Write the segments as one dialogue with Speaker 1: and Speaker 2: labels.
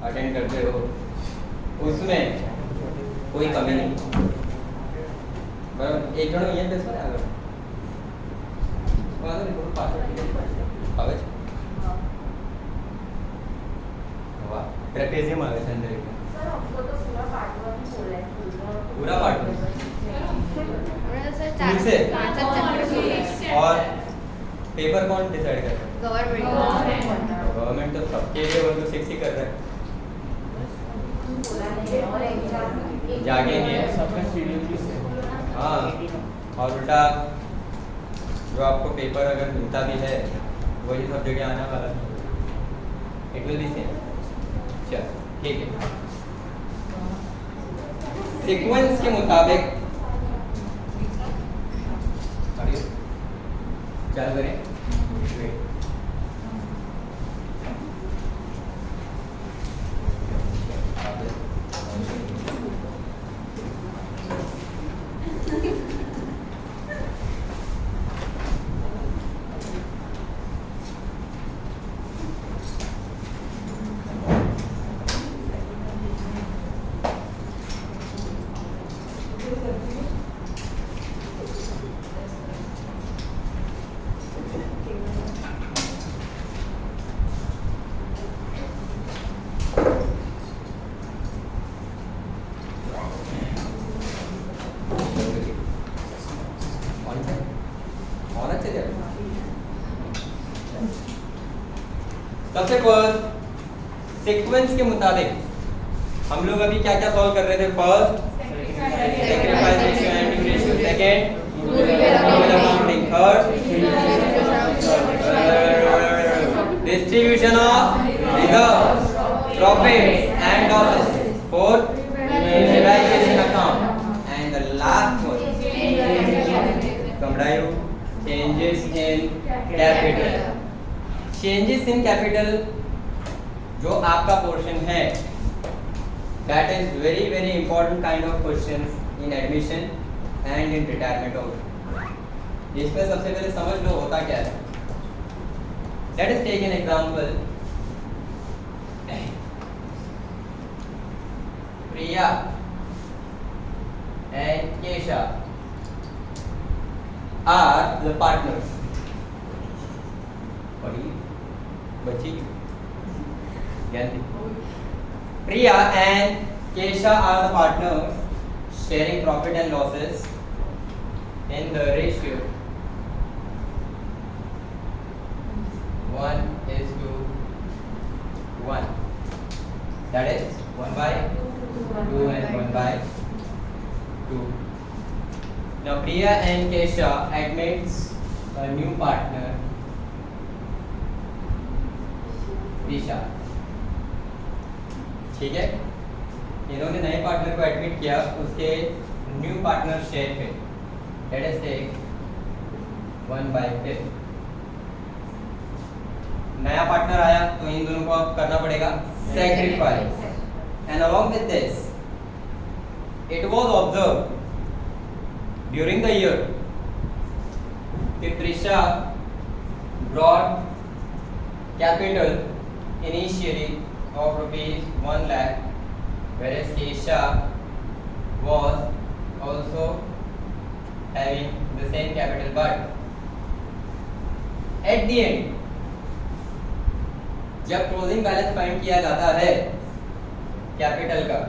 Speaker 1: Attend करते हो उसमें कोई कमी नहीं। बराबर एक जणो ये बेसो ने આગળ વાંધો નહીં થોડું પાછળ આવે છે વાહ ટ્રેપેઝિયમ આવે છે અંદર એકદમ
Speaker 2: सर हमको तो पूरा पार्ट 1 बोला है
Speaker 1: पूरा पार्ट वन
Speaker 3: चार
Speaker 1: से?
Speaker 3: पांच चैप्टर
Speaker 1: और पेपर कौन डिसाइड कर रहा है?
Speaker 3: गवर्नमेंट
Speaker 1: गवर्नमेंट तो सबके लिए 1 to 6 ही कर रहा है।
Speaker 2: और एग्जाम
Speaker 1: जागेंगे
Speaker 4: सबका शेड्यूल से
Speaker 1: हाँ और उल्टा जो आपको पेपर अगर मिलता भी है वही सब जगह आने वाला है। It will be same. चल ठीक है सीक्वेंस के मुताबिक चालू करें। सबसे फर्स्ट सीक्वेंस के मुताबिक हम लोग अभी क्या क्या सॉल्व कर रहे थे? First sacrifice ratio and ratio, second accounting, third distribution of reserves, profits and losses, fourth revaluation account and the last one कमरायो changes in capital. Changes in capital जो आपका पोर्शन है that is very very important kind of questions in admission and in retirement of. इसमें सबसे पहले समझ लो होता क्या है। Let us take an example. Priya and Kesha are the partners. बच्ची Priya and Kesha are the partners sharing profit and losses in the ratio 1:1. That is 1/2 and 1/2. Now Priya and Kesha admits a new partner, दिशा। ठीक है, इन्होंने नए partner को admit किया, उसके new partner share पे late us take 1/5। नया partner आया तो इन दोनों को अब करना पड़ेगा sacrifice. And along with this it was observe during the year कि Prisha brought capital initially of rupees 1 lakh, whereas Kesha was also having the same capital, but at the end जब क्लोजिंग बैलेंस फाइंड किया जाता है capital का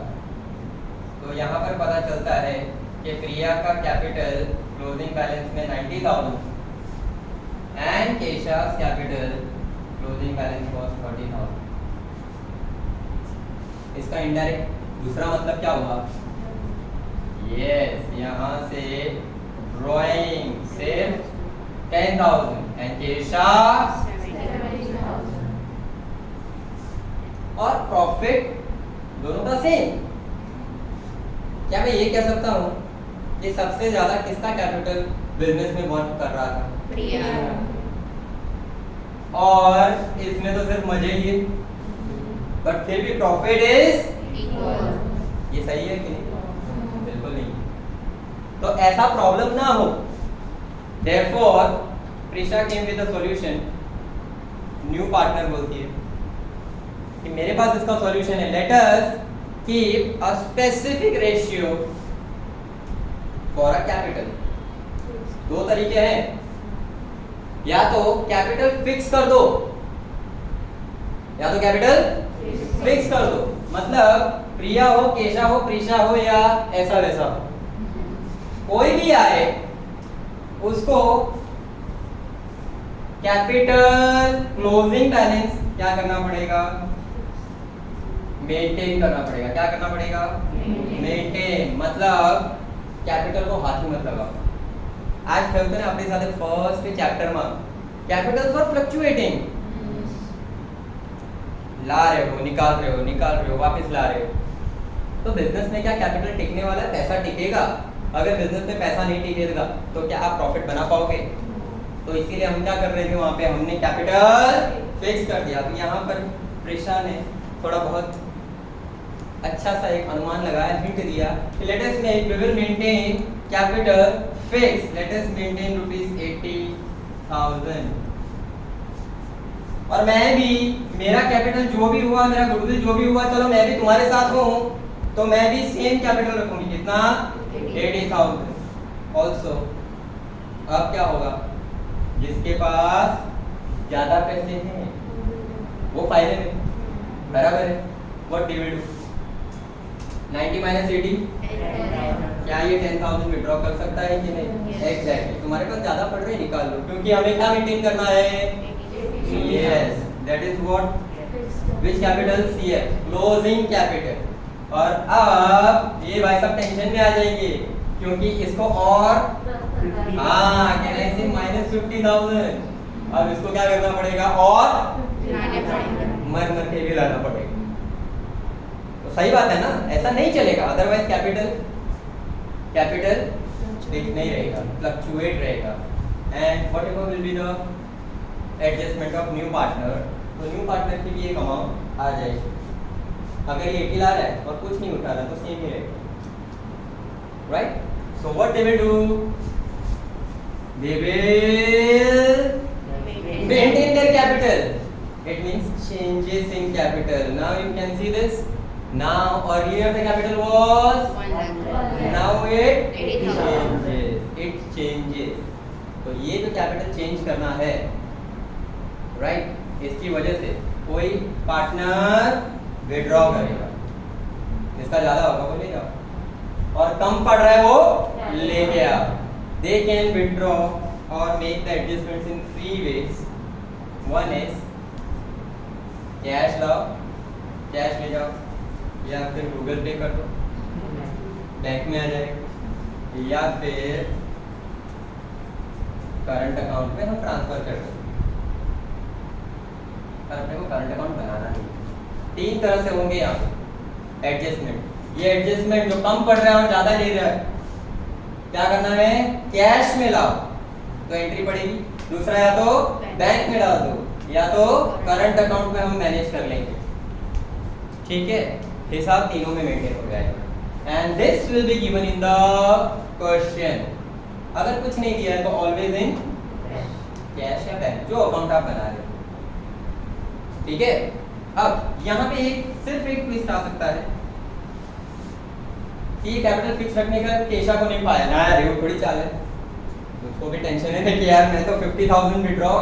Speaker 1: तो यहाँ पर पता चलता है कि प्रिया का कैपिटल क्लोजिंग बैलेंस में 90,000 and Kesha's capital closing balance was 30,000। इसका इनडायरेक्ट दूसरा मतलब क्या हुआ? यस, यहाँ से ड्राइंग सिर्फ 10,000 एंड केशा
Speaker 2: 70,000
Speaker 1: और प्रॉफिट दोनों का सेम। क्या मैं ये कह सकता हूँ कि सबसे ज्यादा किसका कैपिटल बिजनेस में वर्क कर रहा था?
Speaker 3: प्रिया।
Speaker 1: और इसमें तो सिर्फ मजे ही है, बट फिर भी प्रॉफिट इज
Speaker 3: इक्वल।
Speaker 1: ये सही है कि नहीं? बिल्कुल नहीं। तो ऐसा प्रॉब्लम ना हो, therefore Prisha came with a solution. New partner बोलती है कि मेरे पास इसका सॉल्यूशन है। Let us keep a specific ratio for a capital. दो तरीके हैं, या तो कैपिटल फिक्स कर दो, या तो कैपिटल फिक्स कर दो, मतलब प्रिया हो, केशा हो, प्रीशा हो, या ऐसा वैसा हो, कोई भी आए उसको कैपिटल क्लोजिंग बैलेंस क्या करना पड़ेगा, मेंटेन करना पड़ेगा। क्या करना पड़ेगा, मेंटेन। मतलब कैपिटल को हाथ ही मत लगाओ। आज खेलते हैं अपने साथ फर्स्ट चैप्टर में कैपिटल्स वर फ्लक्चुएटिंग, ला रहे हो, निकाल रहे हो, वापस ला रहे हो। तो बिजनेस में क्या कैपिटल टिकने वाला है, पैसा टिकेगा। अगर बिजनेस में पैसा नहीं टिकेगा तो क्या आप प्रॉफिट बना पाओगे? तो इसीलिए हम क्या कर रहे थे, वहां पे हमने कैपिटल फिक्स कर दिया। तो यहाँ पर प्रेशा ने थोड़ा बहुत अच्छा सा एक अनुमान लगाया, हिंट दिया कि let us make, we will maintain capital fix, let us maintain ₹80,000। और मैं भी, मेरा कैपिटल जो भी हुआ, मेरा गुडविल जो भी हुआ, चलो मैं भी तुम्हारे साथ हूँ तो मैं भी सेम कैपिटल रखूंगी। कितना, 80,000 ऑल्सो। अब क्या होगा, जिसके पास ज्यादा पैसे हैं वो फायदे में, बराबर है। What do we do, 90 minus 80, क्या ये 10,000 विड्रॉ कर सकता है कि नहीं? एग्जैक्टली। तुम्हारे पास ज्यादा पड़ रहे, निकाल लो, क्योंकि हमें क्या मेंटेन करना है? Yes, that is what, which capital, CF, closing capital. और अब ये भाई सब टेंशन में आ जाएंगे, क्योंकि इसको और -50,000। अब इसको क्या करना पड़ेगा, और मर के भी लाना पड़ेगा। तो सही बात है ना, ऐसा नहीं चलेगा। अदरवाइज कैपिटल फिक्स नहीं रहेगा, फ्लक्चुएट रहेगा। And what ever will be the adjustment of new partner, तो न्यू पार्टनर की भी एक अमाउंट आ जाएगी। अगर ये 80 ला रहा है और कुछ नहीं उठा रहा तो सेम ही रहेगा, right? So what they will do, they will maintain their capital. It means changes in capital. Now you can see this. Now earlier the capital was
Speaker 3: 1,00,000.
Speaker 1: now it
Speaker 3: 80,000.
Speaker 1: changes. It changes. तो ये जो capital change करना है, right, इसकी वजह से कोई partner withdraw करेगा, जिसका ज्यादा होगा वो ले जाओ, और कम पड़ रहा है वो लेके आओ। They can withdraw or make the adjustments in 3 ways. One is cash लाओ, कैश ले जाओ, या फिर गूगल पे कर दो, बैंक में आ जाएगा, या फिर करंट अकाउंट में हम ट्रांसफर कर दो। पर अपने को करंट अकाउंट बनाना नहीं। 3 तरह से होंगे यहाँ एडजस्टमेंट। ये एडजस्टमेंट जो कम पड़ रहा है और ज्यादा ले रहा है, क्या करना है, कैश में लाओ तो एंट्री पड़ेगी। दूसरा, या तो बैंक में डाल दो, या तो करंट अकाउंट में हम मैनेज कर लेंगे। ठीक है, हिसाब तीनों में मेंटेन हो जाएगा। And this will be given in the question. अगर कुछ नहीं दिया है तो ऑलवेज इन कैश या बैंक, जो अकाउंट आप बना रहे हो। ठीक है, अब यहाँ पे सिर्फ एक ट्विस्ट आ सकता है कि कैपिटल फिक्स रखने का केशा को नहीं पाया ना, यार वो थोड़ी चाल है, उसको भी टेंशन है कि यार मैं तो 50,000 विड्रॉ,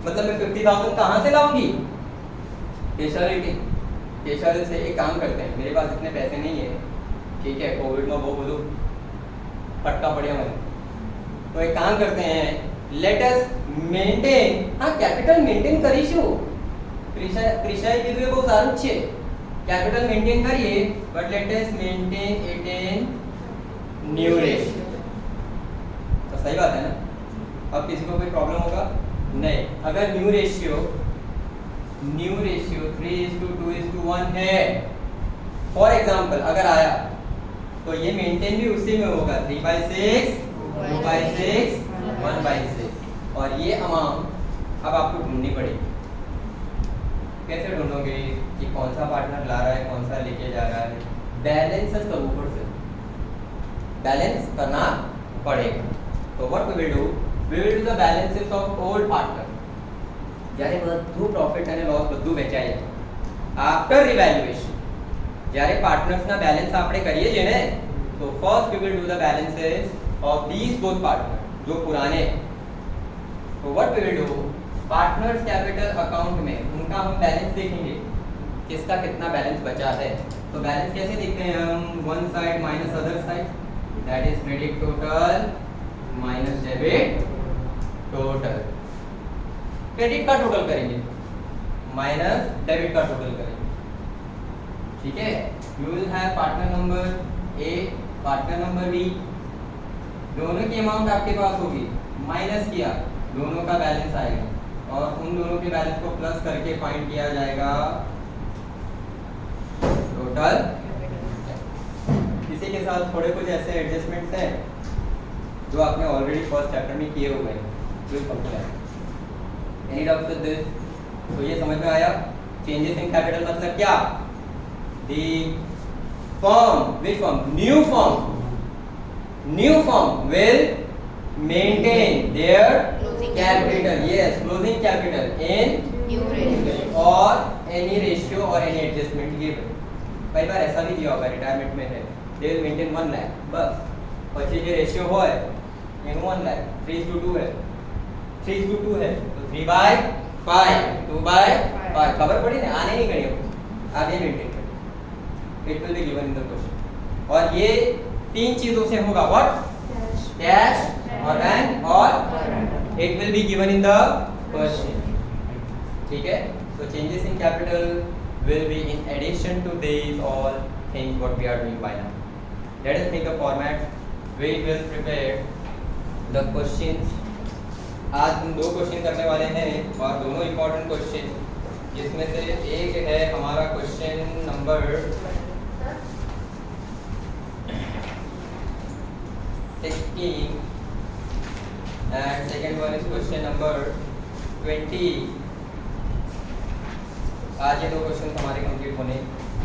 Speaker 1: मतलब मैं 50,000 कहाँ से लाऊंगी? केशा से एक काम करते हैं, मेरे पास इतने पैसे नहीं है, ठीक है, कोविड में वो बोलो फटका पड़े मैंने, तो एक काम करते हैं, लेट अस मेंटेन, हाँ कैपिटल मेंटेन करीशु, कृषा की तो बहुत सारू છે, कैपिटल मेंटेन करिए, but let us maintain it in new ratio. तो सही बात है ना? अब किसी को कोई प्रॉब्लम होगा नहीं। अगर न्यू रेशियो 3:2:1 है, फॉर एग्जांपल अगर आया तो ये मेंटेन भी उसी में होगा, 3/6, 2/6, 1/6। और ये अमाउंट अब आपको ढूंढनी पड़ेगी। कैसे ढूंढोगे कि कौन सा पार्टनर ला रहा है, कौन सा लेके जा रहा है? बैलेंस करो, ऊपर से बैलेंस करना पड़ेगा। तो what we will do, we will do the balances of old partner, જ્યારે બધું प्रॉफिट અને लॉस બધું વેચાઈ જાય, after revaluation જ્યારે પાર્ટનર્સના બેલેન્સ આપણે કરીએ છીએ ને તો first we will do the balances of these both partners जो पुराने हैं। तो what we will do partners capital account में उनका हम बैलेंस देखेंगे किसका कितना बैलेंस बचा है। तो बैलेंस कैसे देखते हैं हम, one side minus other side, that is credit total minus debit total. Credit का टोटल करेंगे माइनस डेबिट का टोटल करेंगे, ठीक है। You will have partner number A, partner number B, दोनों की अमाउंट आपके पास होगी, माइनस किया दोनों का बैलेंस आएगा और उन दोनों के बैलेंस को प्लस करके फाइंड किया जाएगा टोटल। इसी के साथ थोड़े कुछ ऐसे एडजस्टमेंट्स हैं जो आपने ऑलरेडी फर्स्ट चैप्टर में किए हुए हैं, जो समझ आए। Any doubt with this? तो ये समझ में आया चेंजेस इन कैपिटल मतलब क्या? दी firm, which firm? New firm will maintain their capital, yes, closing capital in
Speaker 3: New ratio.
Speaker 1: or any ratio or any adjustment given। कई बार ऐसा भी दिया होगा रिटायरमेंट में है, they will maintain 1 लाख बस, પછી જે રેશિયો હોય એનું 1 લાખ, 3:2 है, 3:2 है तो 3/5, 2/5 खबर पड़ी ना, आने नहीं करिए आप ये मेंटेन करें, it will be given in the question. और ये तीन चीजों से होगा, व्हाट? कैश और बैंक और it will be given in the question, ठीक है। so changes in capital will be in addition to these all things what we are doing by now। let us make a format, we will prepare the questions। आज हम 2 question करने वाले हैं और दोनों important question, जिसमें से एक है हमारा question number 16 and second one is question number 20। आज ये 2 क्वेश्चन हमारे कंप्लीट होने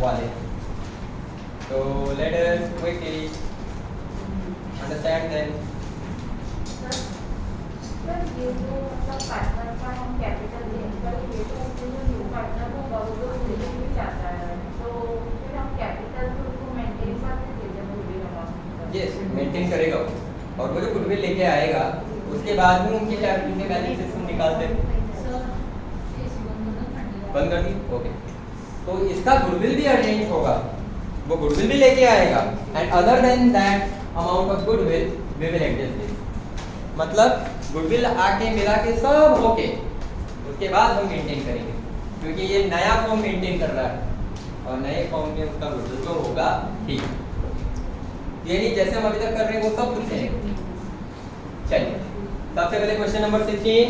Speaker 1: वाले हैं, तो let us quickly understand then.
Speaker 2: Sir ये जो मतलब पार्टनर का हम कैपिटल देकर ये तो जो न्यू पार्टनर को बहुत रिलेशन भी चाहता है, तो फिर हम कैपिटल को मेंटेन करके देते हैं गुडविल अमाउंट।
Speaker 1: यस, मेंटेन करेगा वो, और वो जो गुडविल लेके आएगा उसके बाद में उनके कैपिटल के बैलेंसेस हम निकालते हैं। बंद कर दी, ओके। तो इसका गुडविल भी अरेंज होगा, वो गुडविल भी लेके आएगा and other than that amount of goodwill we will adjust this. मतलब गुडविल आके मिला के सब ओके, उसके बाद हम मेंटेन करेंगे, क्योंकि ये नया फॉर्म मेंटेन कर रहा है और नए फॉर्म में उसका गुडविल तो होगा ठीक। ये नहीं जैसे हम अभी तक कर रहे हैं वो सब कुछ है। चलिए सबसे पहले क्वेश्चन नंबर 16।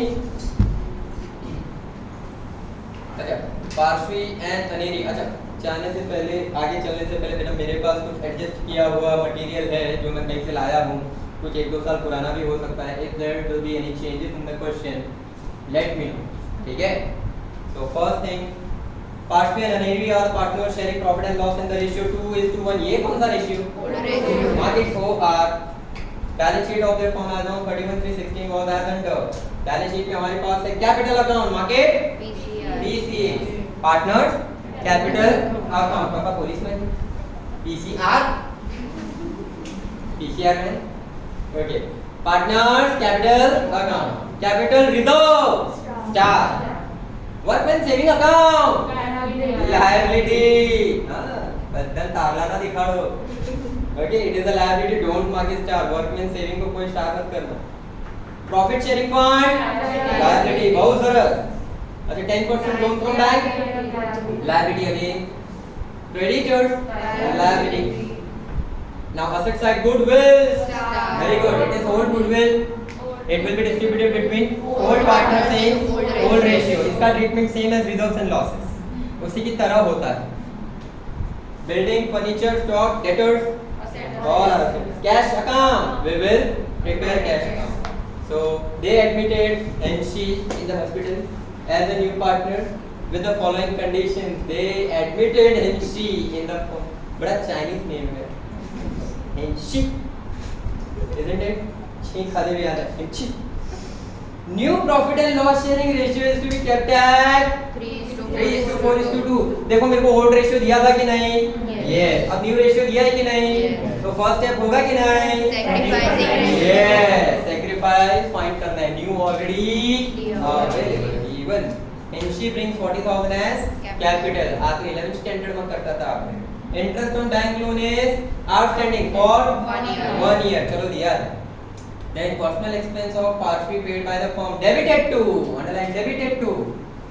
Speaker 1: अच्छा, पार्श्वी एंड अनेरी। अच्छा, जाने से पहले, आगे चलने से पहले बेटा मेरे पास कुछ एडजस्ट किया हुआ मटेरियल है जो मैं कहीं से लाया हूँ, कुछ 1-2 साल पुराना भी हो सकता है। If there will be any changes in the question let me know, ठीक है। तो first thing, Parshvi and Aneri are partner sharing profit and loss in the ratio 2:1। ये कौन सा ratio? Mark it OR। Balance sheet of their firm as on 31/3/16 was as under. Balance sheet में हमारे पास है capital account, market PCA, partners capital account. पापा पुलिस में PCR में, okay. Partners capital account, capital reserve star, workman saving account liability. हां, बदल तारला ना दिखाओ, okay. It is a liability, don't mark star. Workman saving को कोई स्टार मत करना। प्रॉफिट शेयरिंग फंड लायबिलिटी, बहुत सरल। अच्छा, 10% loan from bank liability again, creditors liability। now asset side goodwill, very good, it is old goodwill, it will be distributed between old partners in old ratio। इसका treatment same as reserves and losses, उसी की तरह होता है। Building, furniture, stock, debtors, all are assets। Cash account, we will prepare cash account। so they admitted NC in the hospital as a new partner with the following conditions। they admitted NC in the बड़ा Chinese name है NC, isn't it? छी खाते भी आता है NC। new profit and loss sharing ratio is to be kept at
Speaker 3: 3:1।
Speaker 1: 3:4:2। देखो मेरे को ओल्ड रेशियो दिया था कि नहीं? यस। अब न्यू रेशियो दिया है कि नहीं? तो फर्स्ट स्टेप होगा कि नहीं? यस, सैक्रिफाइस फाइंड करना है। New already available given. And she brings 40,000 as capital. आप 11th स्टैंडर्ड में करता था आपने। Interest on bank loan is outstanding for 1 year. चलो दिया है। Then personal expense of partially paid by the firm debited to, underline debited to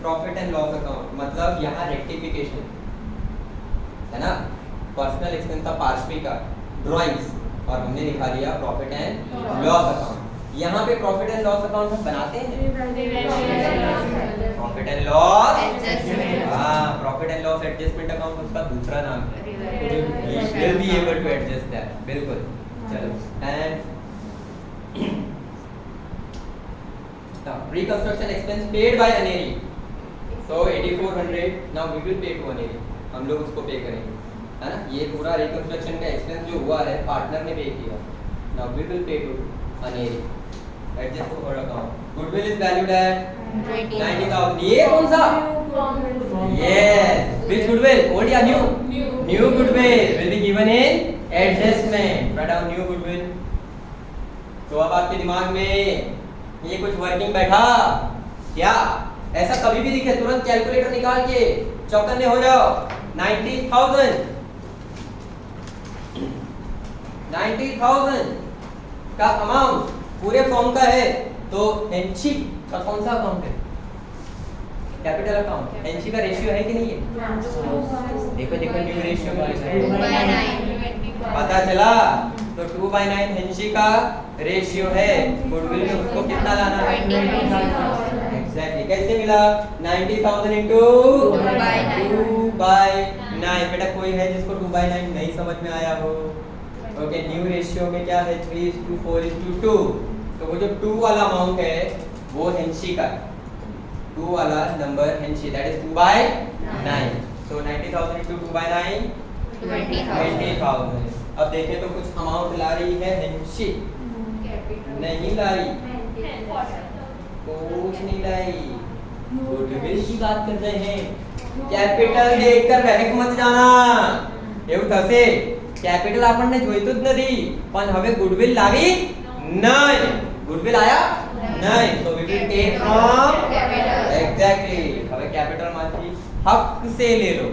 Speaker 1: profit and loss account। मतलब यहाँ rectification है ना। पर्सनल एक्सपेंस था पार्शवी का ड्राइंग्स और हमने लिखा दिया प्रॉफिट एंड लॉस अकाउंट। यहाँ पे प्रॉफिट एंड लॉस अकाउंट हम बनाते हैं। Profit and loss
Speaker 3: Adjustment।
Speaker 1: हाँ, profit and loss adjustment account उसका दूसरा नाम है। You will be able to adjust that। बिल्कुल। चलो and reconstruction expense paid by Aneri, so 8400 now we will pay to Aneri। हम लोग उसको पे करेंगे, है ना। ये पूरा रिकंस्ट्रक्शन का एक्सपेंस जो हुआ है पार्टनर ने पे किया। now we will pay to Aneri। adjust to her account। goodwill is valued at 90,000। ये कौन सा? yes, which goodwill, old या new? new goodwill will be given in adjustment। write down new goodwill। तो अब आपके दिमाग में ये कुछ वर्किंग बैठा क्या? ऐसा कभी भी दिखे तुरंत कैलकुलेटर निकाल के चौकन्ने हो जाओ। 90,000 का अमाउंट पूरे फॉर्म का है। तो एनसी का कौन सा अकाउंट है? Capital account. एनसी का रेशियो है कि नहीं है? देखो देखो न्यू रेशियो में लिखा है
Speaker 3: 2/9।
Speaker 1: पता चला। तो 2/9 एनसी का रेशियो है। गुडविल में उसको कितना लाना है?
Speaker 3: 20,000।
Speaker 1: एग्जैक्टली। कैसे मिला? 90,000 into 2/9। बेटा कोई है जिसको 2/9 नहीं समझ में आया हो? ओके, न्यू रेशियो में क्या है? 3:4:2। तो वो जो 2 वाला अमाउंट है वो एनसी का है। 2 वाला number NC that is 2/9। So 90,000 into 2/9 20,000। अब देखें तो कुछ अमाउंट ला रही है एनसी, नहीं लाई, कुछ नहीं लाई। गुडविल की बात कर रहे हैं। कैपिटल देखकर बहक मत जाना। એવું થશે कैपिटल આપણને જોઈતું જ નથી પણ હવે ગુડવિલ લાવી નહીં। ગુડવિલ આયા નહીં। so we will take from exactly। હવે कैपिटल માંથી હક से ले लो,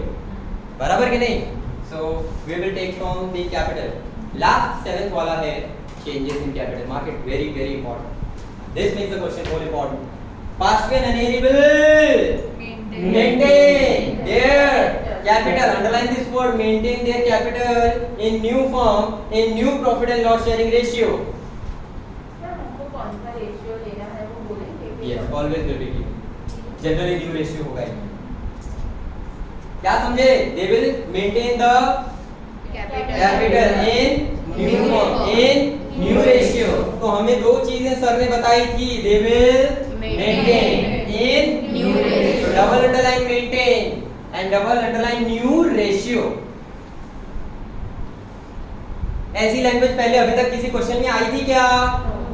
Speaker 1: बराबर कि नहीं? so we will take from the capital। last 7th वाला है changes in capital। mark it very very important। this makes the question more important। Pashwe and Aneri will maintain their capital। underline this word, maintain their capital in new form in new profit and loss sharing ratio।
Speaker 2: हमको कौन सा ratio लेना है वो बोलेंगे।
Speaker 1: yes, always will be given। generally new ratio होगा ही। क्या समझे? they will maintain the capital in new form in new ratio। तो हमें दो चीजें सर ने बताई थी। they will maintain in
Speaker 3: new ratio।
Speaker 1: double underline maintain and double underline new ratio। ऐसी लैंग्वेज पहले अभी तक किसी क्वेश्चन में आई थी क्या?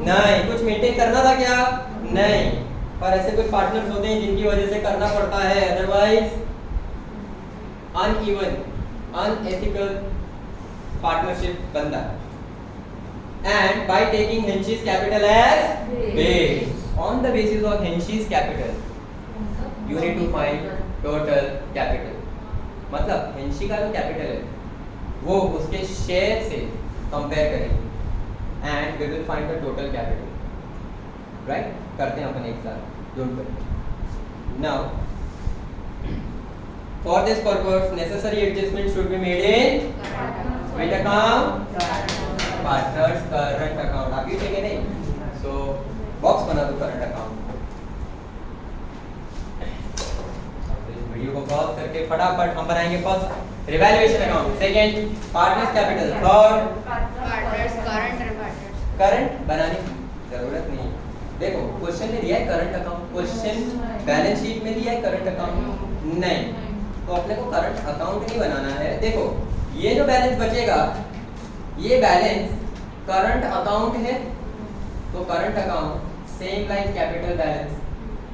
Speaker 1: नहीं। कुछ मेंटेन करना था क्या? नहीं। पर ऐसे कुछ पार्टनर्स होते हैं जिनकी वजह से करना पड़ता है, अदरवाइज uneven unethical partnership बनता है। and by taking Henshi's capital as base, on the basis of Henshi's capital you need to find total capital। मतलब हेंशी का जो कैपिटल है वो उसके शेयर से कंपेयर करेंगे and we will find the total capital. Right, करते हैं अपन एक साथ। Don't worry. Now for this purpose necessary adjustment should be made in which account? partners current account। आप ये ठीक है नहीं? so बॉक्स बना दो करंट अकाउंट। वीडियो को पॉज करके फटाफट हम बनाएंगे first revaluation account, second partners capital, third
Speaker 3: partners current
Speaker 1: current बनाने की जरूरत नहीं। देखो क्वेश्चन में दिया है current account, question balance sheet में दिया है करंट अकाउंट नहीं, तो अपने को करंट अकाउंट नहीं बनाना है। देखो ये जो बैलेंस बचेगा ये बैलेंस करंट अकाउंट है, तो current account same like capital balance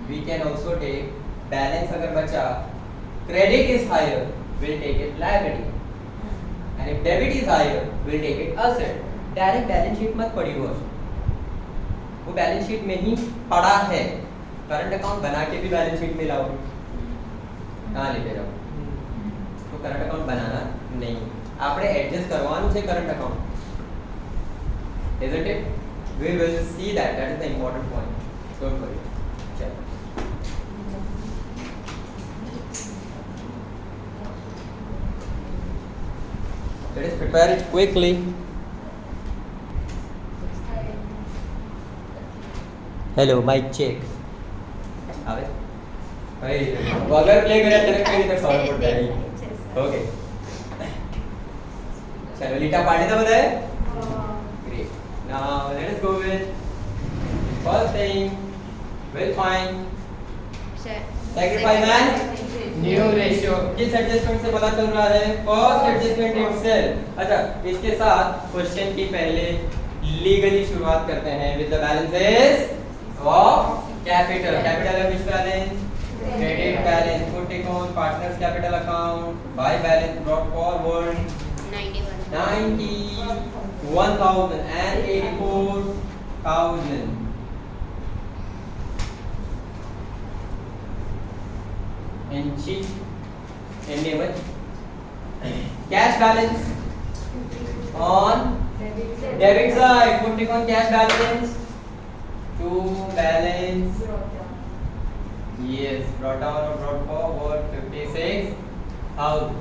Speaker 1: we can also take. Balance अगर बचा credit is higher, we'll take it liability. And if debit is higher, we'll take it asset. Direct balance sheet मत पढ़ी हो, वो balance sheet में ही पड़ा है. Current account बना के भी बैलेंस शीट में लाओ, कहाँ लेके जाओ? तो करंट अकाउंट बनाना नहीं, આપણે એડજસ્ટ કરવાનું છે current account. Isn't it? We will see that. That is the important point. Don't worry. चलो. Let us prepare it quickly. Hello, mic check. આવે? ભાઈ વગર પ્લે કર્યા તને કઈ રીતે ખબર પડશે? ઓકે. ચલો લીટા પાડી દો બધાએ. Great. Now let us go with first thing. We'll find sacrifice and new ratio. किस एडजस्टमेंट से पता चल रहा है? First adjustment itself. अच्छा, इसके साथ क्वेश्चन की पहले लीगली शुरुआत करते हैं with the balances of capital. Capital है which balance? Credit balance. Put it on partners capital account. By balance brought forward 91,084,000. and sheet enable cash balance on debit side. Putting on cash balance to balance, yes, brought down or brought forward 56,000.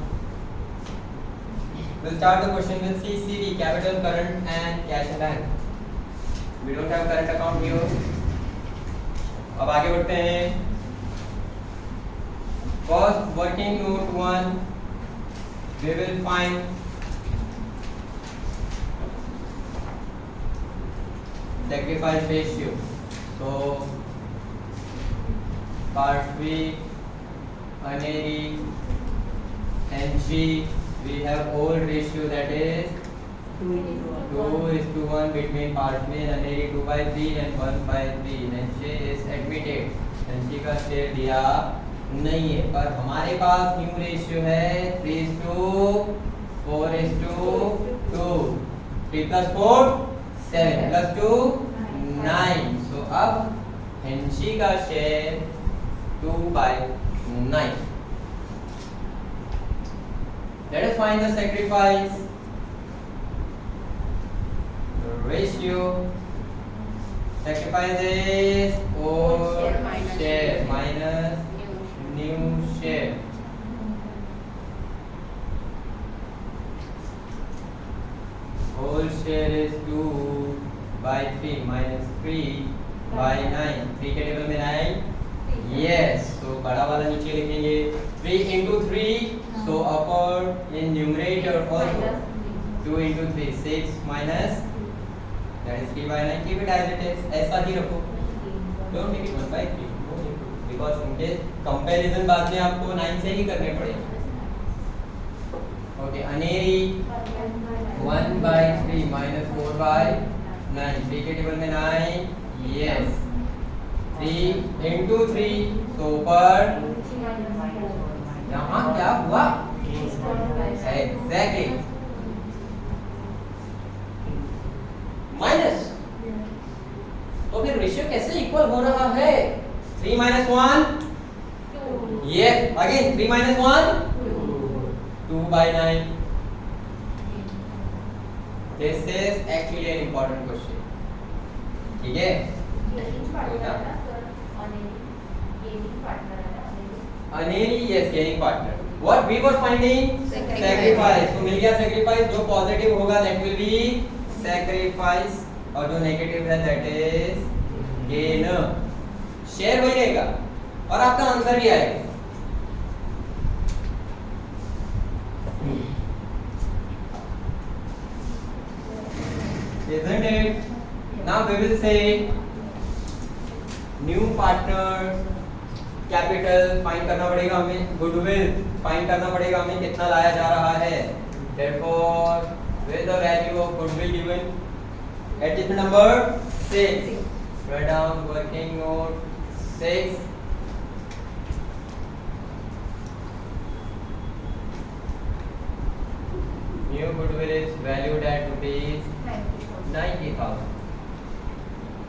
Speaker 1: We'll start the question with CCD, capital, current and cash in bank. We don't have current account here. अब आगे बढ़ते हैं. First, working note 1, we will find sacrifice ratio. So, part B, Aneri, NG, we have old ratio that is 2:1 between Partner and Aneri 2/3 and 1/3. NG is admitted. NG का share दिया नहीं है, पर हमारे पास न्यू रेशियो है 3:4:2. 3 + 4 7 + 2 9. सो अब NG का share 2/9. Let us find the sacrifice ratio. Sacrifice is old share minus new share. Whole share is 2/3 minus 3/9. 3 के टेबल में 9. Yes. So बड़ा वाला नीचे लिखेंगे 3 into 3. So upper in numerator also 2 into 3 6 minus that is 3/9. Keep it as it is. ऐसा ही रखो. Don't make it 1/3. Because उनके comparison बाद में आपको 9 से ही करने पड़ेंगे. Okay, Aneri 1/3 minus 4/9. 3 के टेबल में 9. यस. 3 into 3. तो ऊपर यहाँ क्या हुआ? Exactly minus. तो फिर रेशियो कैसे इक्वल हो रहा है? 3 minus 1 yes, again 3 minus 1 2/9. This is actually an important question. ठीक है? Aneri yes, gaining partner. What we were finding? Sacrifice. तो मिल गया sacrifice. जो पॉजिटिव होगा that will be sacrifice और जो नेगेटिव है that is gain. शेयर वही रहेगा और आपका आंसर भी आएगा. Isn't it? Now we will say new partner capital find करना पड़ेगा हमें. गुडविल फाइंड करना पड़ेगा हमें कितना लाया जा रहा है. Therefore, with the value of goodwill given, adjustment number 6. Write down working note 6. New goodwill is valued at rupees 90,000।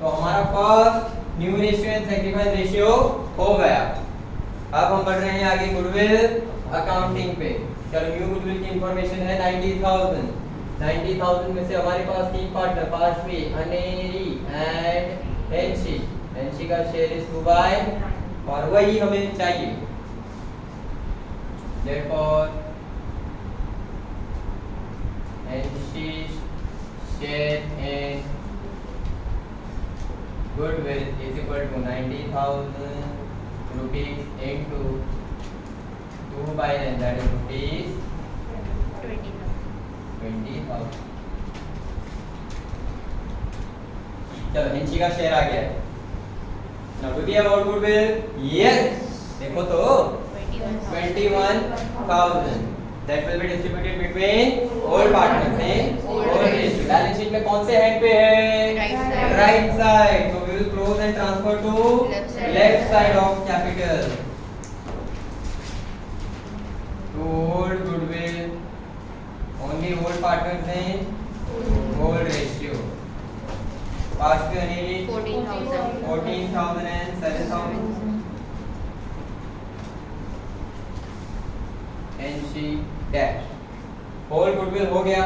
Speaker 1: तो हमारा first new ratio and sacrifice ratio हो गया। अब हम बढ़ रहे हैं आगे गुडविल अकाउंटिंग पे। चलो न्यू गुडविल की इंफॉर्मेशन है 90,000। 90,000 में से हमारे पास तीन पार्टनर पार्श्वी, अनेरी एंड हेंशी। हेंशी का शेयर इज 2/, और वही हमें चाहिए। Therefore, Henshi's share in goodwill is equal to 90,000 rupees into 2/n, that is rupees 20,000। चलो हेंशी का शेयर आ गया है। Now do we have our goodwill? Yes। देखो तो 21,000 that will be distributed between all partners in old ratio। Balance sheet में कौन से head पे है? Right side. So we will close and transfer to left side of capital। To old goodwill, only old partners in old ratio। Past पे Aneri 14,000 and 7,000। Henshy dash। whole goodwill हो गया।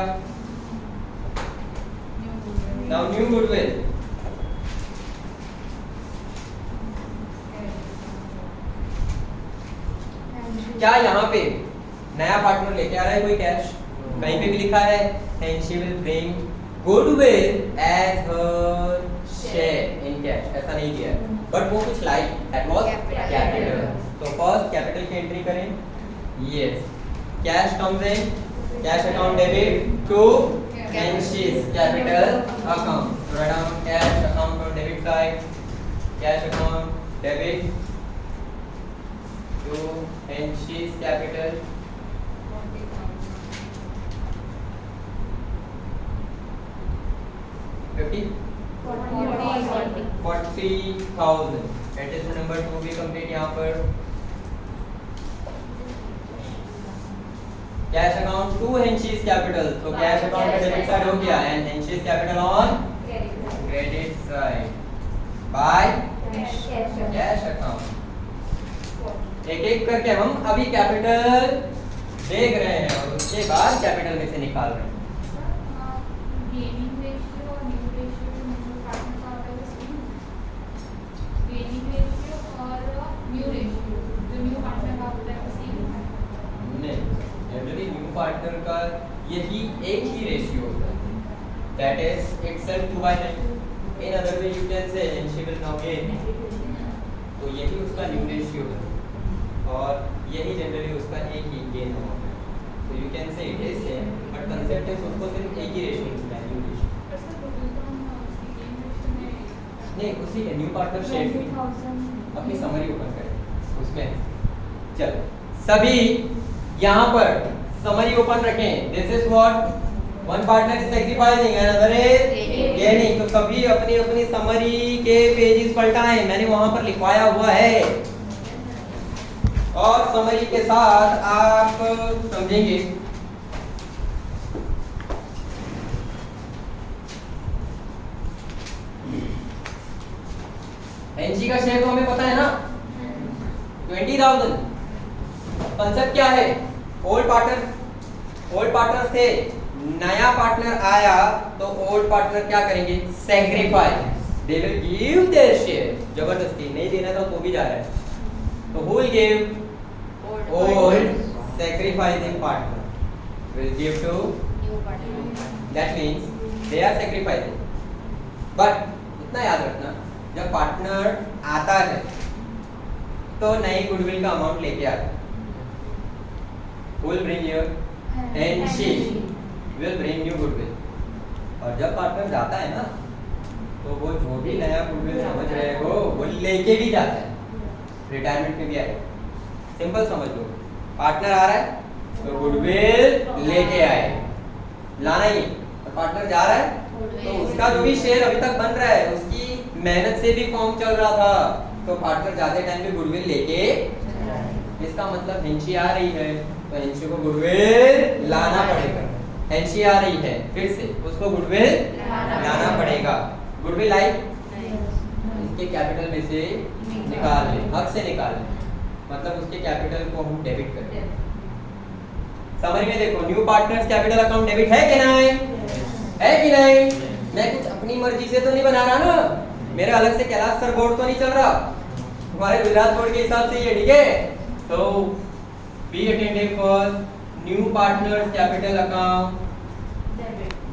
Speaker 1: Now new goodwill। क्या यहाँ पे नया partner लेके आ रहा है कोई कैश? कहीं पे भी लिखा है Henshy will bring goodwill as her share in cash, ऐसा नहीं दिया है। बट वो कुछ लाइक that was capital। तो फर्स्ट कैपिटल की एंट्री करें। Yes, cash comes in, cash account debit to Henshy's capital account। So write down cash account on debit side, cash account debit to Henshy's capital 40,000। That is number 2 भी complete यहाँ पर। Cash account to Henshy's capital. तो cash account का debit side हो गया and Henshy's capital on credit side by cash account. एक एक करके हम अभी कैपिटल देख रहे हैं और उसके बाद कैपिटल में से निकाल रहे हैं।
Speaker 2: गेनिंग रेशियो और न्यू रेशियो जो न्यू पार्टनर का होता है वो सेम। गेनिंग रेशियो और न्यू रेशियो जो न्यू पार्टनर का होता है वो सेम।
Speaker 1: नहीं, जनरली न्यू पार्टनर का यही एक ही रेशियो होता है, that is itself 2/n। In other way you can say Henshy will now gain। तो यही उसका न्यू रेशियो है और यही जनरली उसका एक ही गेन अमाउंट है। तो you can say it is same, but concept is उसको सिर्फ एक ही रेशियो मिलता है, न्यू रेशियो। नहीं, उसी के न्यू पार्टनर शेयर अपनी समरी ओपन करें उसमें। चलो सभी यहाँ पर समरी ओपन रखें। This is what one partner is sacrificing and other is gaining. तो सभी अपनी अपनी समरी के पेजेस पलटाएं, मैंने वहां पर लिखवाया हुआ है और समरी के साथ आप समझेंगे। Henshy का शेयर तो हमें पता है ना 20,000। कंसेप्ट क्या है? ओल्ड पार्टनर थे, नया पार्टनर आया तो ओल्ड पार्टनर क्या करेंगे? Sacrifice, they will give their share. जबरदस्ती नहीं देना था तो भी जा रहा है। तो who will give? Old sacrificing partner will give to
Speaker 3: new partner।
Speaker 1: that means they are sacrificing। but इतना याद रखना, जब पार्टनर आता है तो नई गुडविल का अमाउंट लेके आता है। will bring your Henshy will bring new goodwill। और जब पार्टनर जाता है ना तो वो जो भी नया गुडविल समझ रहे हो वो लेके भी जाता है। रिटायरमेंट में भी आएगा, सिंपल समझ लो। पार्टनर आ रहा है तो गुडविल लेके आए, लाना ही। और पार्टनर जा रहा है तो उसका जो भी शेयर अभी तक बन रहा है उसकी मेहनत से भी फॉर्म चल रहा था, तो पार्टनर जाते टाइम भी गुडविल लेके। इसका मतलब Henshy आ रही है तो Henshy को गुडविल लाना पड़ेगा। एनसी आ रही है, फिर से उसको गुडविल लाना पड़ेगा। गुडविल लाइक इसके कैपिटल में से निकाल लें, हक से निकाल लें, मतलब उसके कैपिटल को हम डेबिट कर दें। समझ में देखो, new partners capital account debit है कि नहीं? है कि नहीं? मैं कुछ अपनी मर्जी से तो नहीं बना रहा ना, मेरा अलग से कैलाश सर बोर्ड तो नहीं चल रहा, हमारे गुजरात बोर्ड के हिसाब से ये, ठीक है? तो be attentive for new partners capital account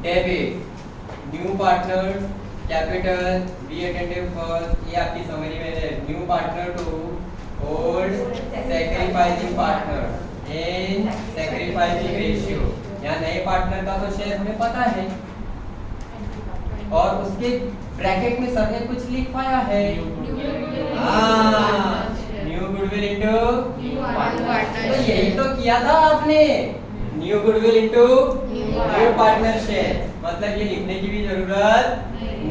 Speaker 1: debit, new partners capital be attentive for, ये आपकी समरी में है, new partner to old sacrificing partner in sacrificing ratio. यहाँ नए पार्टनर का तो शेयर हमें पता है, और उसके ब्रैकेट में सर ने कुछ लिखवाया है, न्यू गुडविल इनटू
Speaker 3: पार्टनर।
Speaker 1: तो यही तो किया था आपने, new goodwill into new partner share, मतलब ये लिखने की भी जरूरत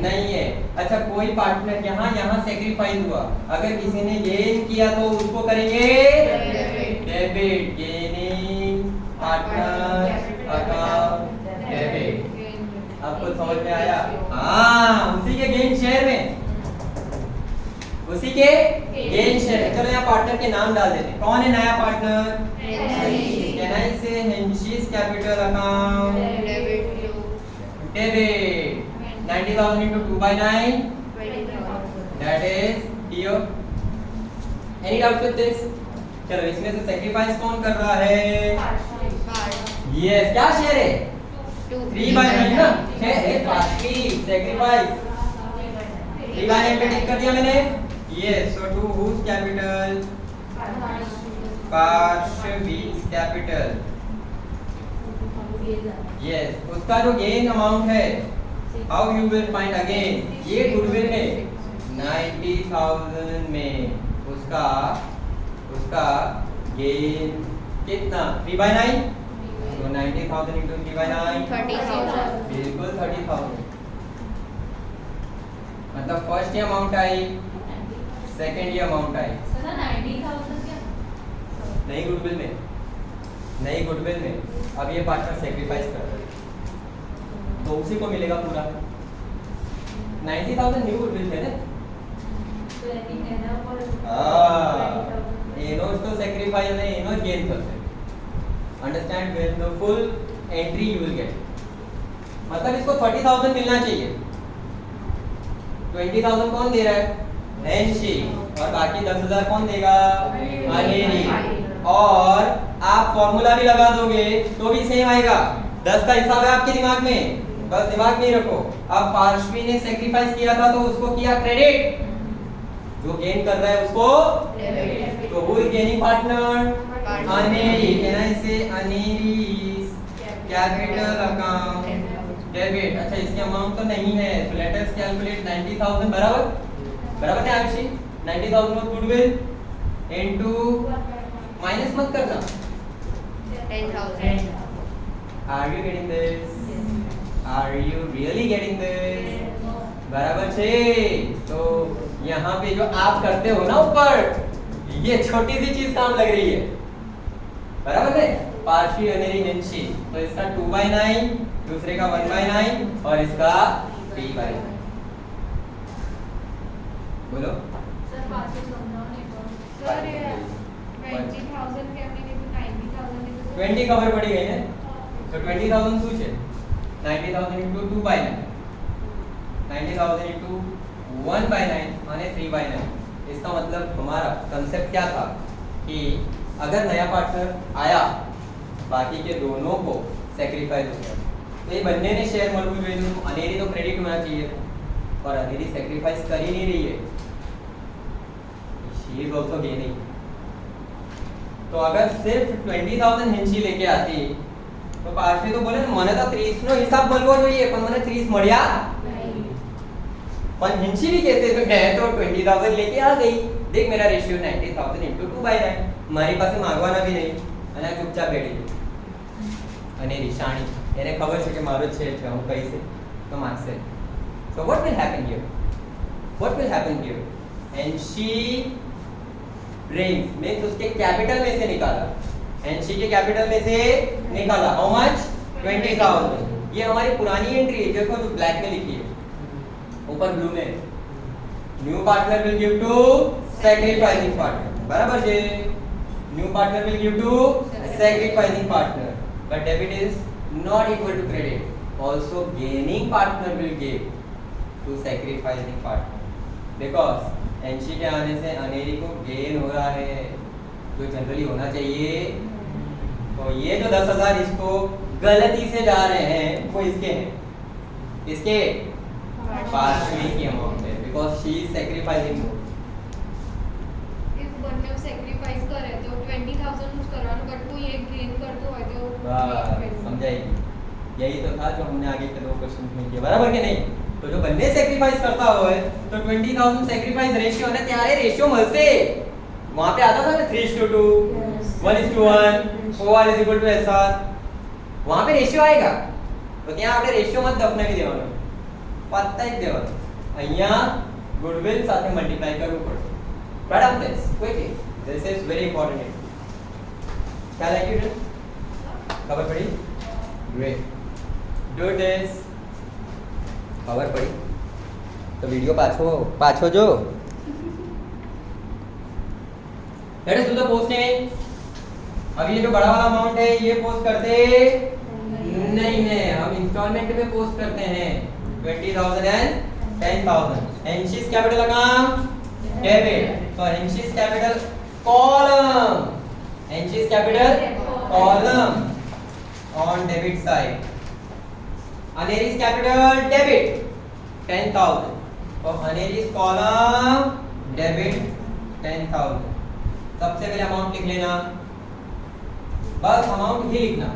Speaker 1: नहीं है। अच्छा, कोई पार्टनर यहाँ सेक्रीफाइस हुआ, अगर किसी ने गेन किया तो उसको करेंगे debit, gaining partner account debit. आपको समझ में आया? हाँ, उसी के गेन शेयर में, उसी के गेन शेयर। चलो यहाँ पार्टनर के नाम डाल देते हैं। कौन है नया partner? Can say Hanshi's capital account debit 90,000 into 2 by 9, that is DO. Any doubt with this? चलो इसमें से सेक्रीफाइस कौन कर रहा है? Yes, क्या शेयर है? 3 by 9 ना? है पार्टली सेक्रीफाइस 3 by 9 पे टिक कर दिया मैंने। Yes, so to whose capital? Parshv's capital. Yes, उसका जो गेन अमाउंट है, how you will find again, ये गुडविल में 90,000 में उसका गेन कितना? 3 by 9, तो 90,000 into 3 by 9
Speaker 3: 30,000।
Speaker 1: बिल्कुल 30,000। मतलब फर्स्ट ये अमाउंट आई, सेकंड ये अमाउंट आई। नई गुडविल में अब ये पार्टनर सेक्रीफाइस कर रहे हैं, तो उसी को मिलेगा पूरा 90,000 न्यू गुडविल थे ना। एनोज तो सेक्रीफाइस है, एनोज गेन करते हैं। Understand? When the full entry you will get, मतलब इसको 30,000 मिलना चाहिए। 20,000 कौन दे रहा है? एनसी, और बाकी 10,000 कौन देगा? अनेरी। और आप फॉर्मूला भी लगा दोगे तो भी सेम आएगा। 10 का हिसाब है आपके दिमाग में, बस दिमाग में रखो। अब पार्श्वी ने सेक्रीफाइस किया था तो उसको किया क्रेडिट, जो गेन कर रहा है उसको डेबिट। तो who is gaining partner? Aneri. Can I से अनेरीज कैपिटल अकाउंट डेबिट। अच्छा, इसके अमाउंट तो नहीं है, तो लेट अस कैलकुलेट 90,000 बराबर है Ayushi. 90,000 of goodwill into, minus मत करना,
Speaker 3: 10,000।
Speaker 1: Are you getting this? Are you really getting this? बराबर छे। तो यहाँ पे जो आप करते हो ना ऊपर, ये छोटी सी चीज काम लग रही है, बराबर है? पार्शियल अनेरी हेंशी, तो इसका 2 by 9, दूसरे का 1 by 9 और इसका 3 by 9। बोलो
Speaker 2: सर
Speaker 1: 20 खबर पड़ी गई है, तो 20,000 શું છે? 90,000 into 2 by 9, 90,000 into 1 by 9 माने 3 by 9। इसका मतलब हमारा कंसेप्ट क्या था कि अगर नया पार्टनर आया, बाकी के दोनों को सेक्रीफाइस हो गया, तो ये बनने ने शेयर મળવું જોઈએ, तो अनेरी तो क्रेडिट होना चाहिए, और अनेरी सेक्रीफाइस कर ही नहीं रही है, शी इज आल्सो गेनिंग। तो अगर सिर्फ 20,000 हेंची लेके आती तो पार्श्वी तो बोले મને તો 30 નો હિસાબ મળવો જોઈએ, પણ મને 30 મળ્યા નહીં। પણ हेंची भी कहते तो मैं तो 20,000 लेके आ गई, देख मेरा रेशियो 90,000 into 2 by 9, મારી પાસે માંગવાના भी नहीं, અને ચૂપચાપ બેઠી ગઈ। અને નિશાણી એને ખબર છે કે મારો છે એટલે હું કઈ છે તો માગશે। So what will happen here? What will happen here? And she brings, means उसके कैपिटल में से निकाला, and she के कैपिटल में से निकाला how much? 20,000। ये हमारी पुरानी एंट्री है, देखो जो ब्लैक में लिखी है, ऊपर ब्लू में, new partner will give to sacrificing partner, बराबर जी, new partner will give to sacrificing partner, but debit is not equal to credit, also gaining partner will give to sacrificing partner, because Anshi के आने से अनेरी को gain हो रहा है, जो जनरली होना चाहिए। तो ये जो 10,000 इसको गलती से जा रहे हैं वो इसके हैं, इसके पार्श्वी की अमाउंट है, because she is sacrificing more.
Speaker 3: If બંને સેક્રિફાઈસ કરે તો 20,000 નું જ કરવાનું બટ કોઈ એક ગેઇન કરતો હોય તો
Speaker 1: बस समझाएगी, यही तो था जो हमने आगे के 2 क्वेश्चन में किया, बराबर कि नहीं। तो जो બંને સેક્રિફાઈસ કરતા હોય તો 20,000 સેક્રિફાઈસ રેશિયો અને ત્યારે રેશિયો મળશે, वहां पे आता था ना 3:2, 1:1, OR is equal to SR, वहां पे रेशियो आएगा, तो ત્યાં આપણે રેશિયો માં દફનાવી દેવાનો, પત્તા જ દેવાનો, અહીંયા ગુડવિલ સાથે મલ્ટીપ્લાય કરવું પડશે, right of this quickly, this is very important. ખ્યાલ આવી ગયો? ખબર પડી? Great, do this. ખબર પડી તો વિડિયો પાછો જો। Let us do the posting। अब ये जो बड़ा वाला अमाउंट है ये पोस्ट करते नहीं है, हम इंस्टॉलमेंट में पोस्ट करते हैं 20,000 and 10,000। Anshi's capital account debit, तो Anshi's capital column, Anshi's capital column on debit side, Aneri's capital debit 10,000, तो अनेरीज कॉलम डेबिट 10,000। सबसे पहले अमाउंट लिख लेना, बस अमाउंट ही लिखना।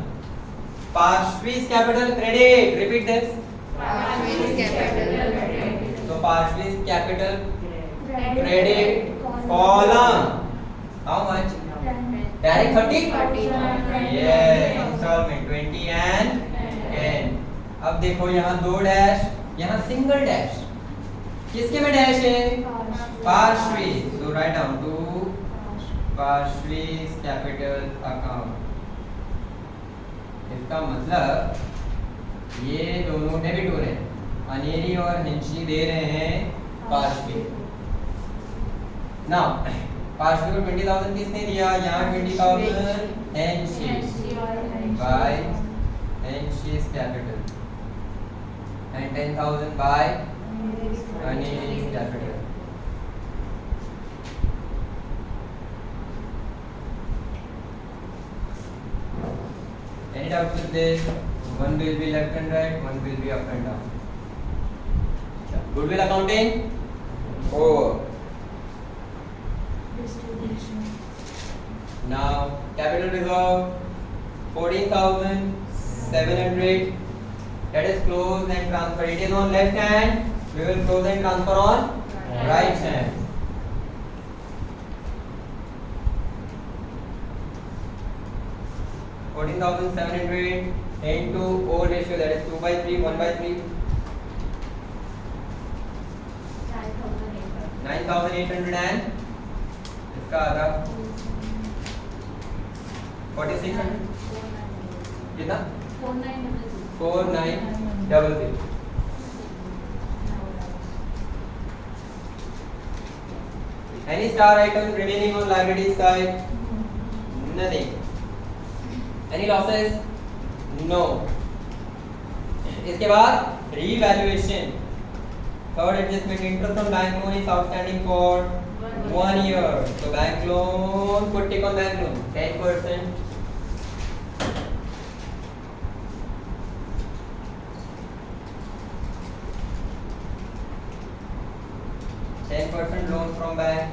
Speaker 1: Parshvi's capital credit, repeat this,
Speaker 3: Parshvi's capital
Speaker 1: तो Parshvi's capital credit column, how much? Direct 30, yes, installment 20 and 10। अब देखो यहाँ 2 डैश, यहाँ सिंगल डैश, किसके में डैश है? पार्श्वीज, तो write down to Parshvi's capital account. इसका मतलब ये दोनों डेबिट हो रहे हैं, अनेरी और हिंशी दे रहे हैं पार्श्वी। नाउ पार्श्वी को 20,000 किसने दिया? यहाँ 20,000 Hinshi by Hinshi's capital and 10,000 by Aneri's capital. Any doubts with this? One will be left and right, one will be up and down. Goodwill accounting? Over. Now capital reserve 14,700. That is closed and transfer. It is on left hand. We will close and transfer on right hand. $14,700 into O ratio, that is 2/3, 1/3, 9,800 and इसका आधा 4,600, कितना? 4,900. Any star item remaining on liability side? Nothing. Any losses? No. इसके बाद revaluation. Third adjustment, interest on bank loan is outstanding for 1 year. So bank loan, put take on bank loan 10%. loan from bank.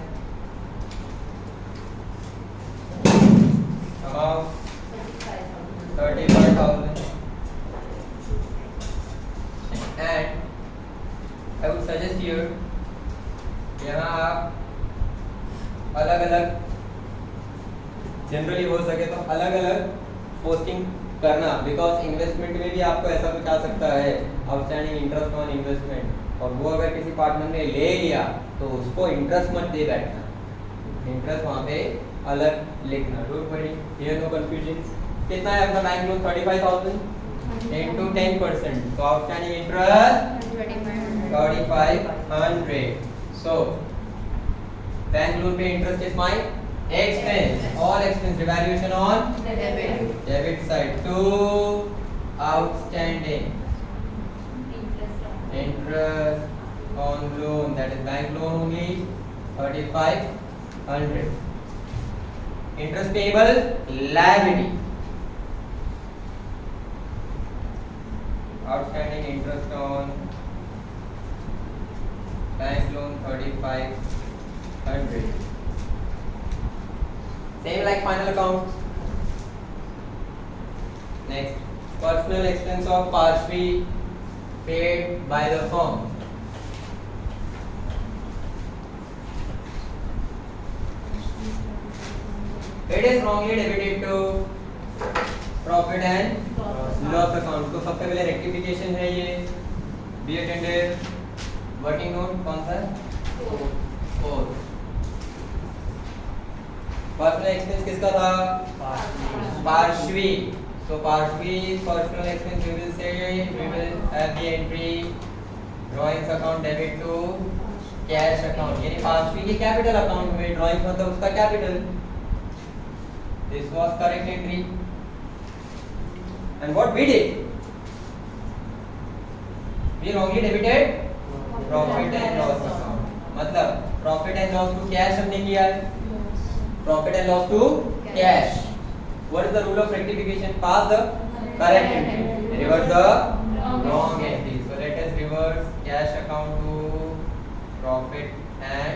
Speaker 1: About 35,000. And I would suggest you यहाँ आप अलग अलग generally हो सके तो अलग अलग पोस्टिंग करना, बिकॉज इन्वेस्टमेंट में भी आपको ऐसा कुछ आ सकता है आउटस्टैंडिंग इंटरेस्ट ऑन इन्वेस्टमेंट, और वो अगर किसी पार्टनर ने ले लिया तो उसको इंटरेस्ट मत दे बैठना, इंटरेस्ट वहाँ पे अलग लिखना। Don't worry, here no confusion. कितना है अपना bank loan? 35,000 into 10%. So outstanding interest 3500. So bank loan पे interest is my expense. All expense revaluation on debit side. To outstanding interest on loan, that is bank loan only 3500. Interest payable liability. Outstanding interest on bank loan 3500. Same like final account. Next, personal expense of Parshvi paid by the firm. It is wrongly debited to profit and loss account. तो सबसे पहले rectification है ये. Be attended working note कौन सा है? 4. Personal expense किसका था? Parshvi. So Parshvi personal expense we will say we will have the entry drawings account debit to cash account. यानी Parshvi के capital account में drawings मतलब उसका capital. This was correct entry. And what we did? We wrongly debited profit and loss account. मतलब profit and loss to cash हमने किया है. Profit and loss to cash. What is the rule of rectification? Pass the correct entry, reverse the wrong entry. So let us reverse cash account to profit and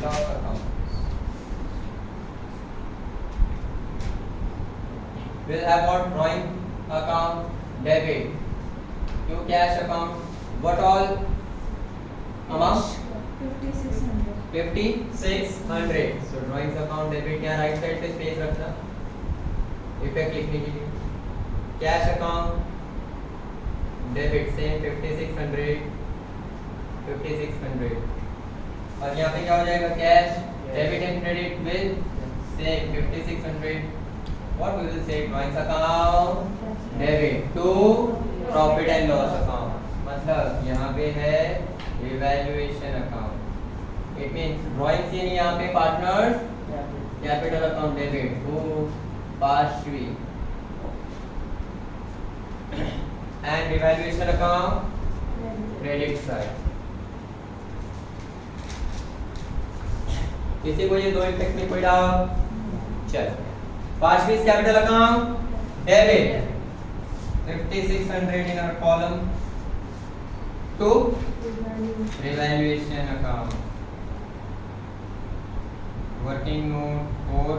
Speaker 1: loss account. We'll have what? Drawing account debit to cash account. What all amount? 5600. So drawings account debit यहाँ right side पे space रखना effect लिखने के लिए. Cash account debit same 5600 और यहाँ पे क्या हो जाएगा? Cash debit and credit with same 5600. What we will say? Drawings account debit to profit and loss account. मतलब यहाँ पे है evaluation account. It means drawings यानी यहाँ पे partners capital account debit to Parshvi and evaluation account credit side. किसी को ये दो इफेक्ट में कोई डाउट? चल. Parshvi's capital account debit 5600 in our column to revaluation account. Working note 4.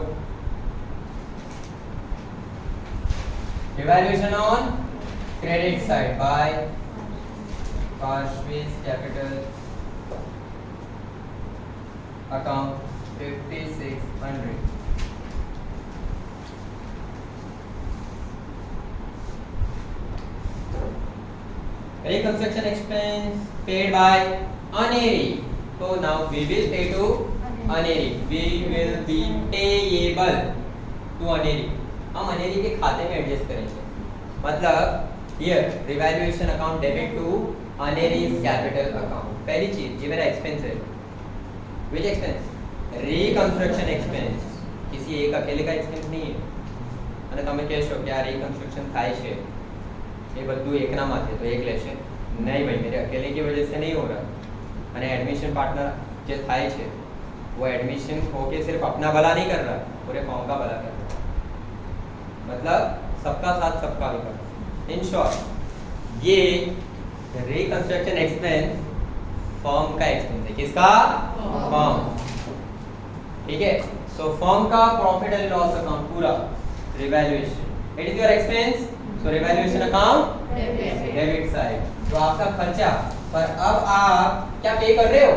Speaker 1: Evaluation on credit side by Parshvi's capital account 5600. Reconstruction expense paid by Aneri. So now we will pay to Aneri. We will be payable to Aneri. हम अनेरी के खाते में adjust करेंगे. मतलब here revaluation account debit to Aneri's capital account. पहली चीज ये मेरा एक्सपेंस है. Which expense? Reconstruction expense. किसी एक अकेले का एक्सपेंस नहीं है. અને તમે કહેશો કે આ रिकंस्ट्रक्शन થાય છે એ બધું એકના માથે તો એક લેશે नहीं भाई मेरे अकेले की वजह से नहीं हो रहा. અને एडमिशन पार्टनर जो થાય છે वो एडमिशन होके सिर्फ अपना भला नहीं कर रहा, पूरे कौम का भला कर रहा है. मतलब सबका साथ सबका विकास. इन शॉर्ट ये रिकंस्ट्रक्शन एक्सपेंस फर्म का एक्सपेंस है. किसका? फर्म. ठीक है. सो फर्म का प्रॉफिट एंड लॉस अकाउंट पूरा revaluation it is your expense. So revaluation account debit side. तो आपका खर्चा. पर अब आप क्या पे कर रहे हो?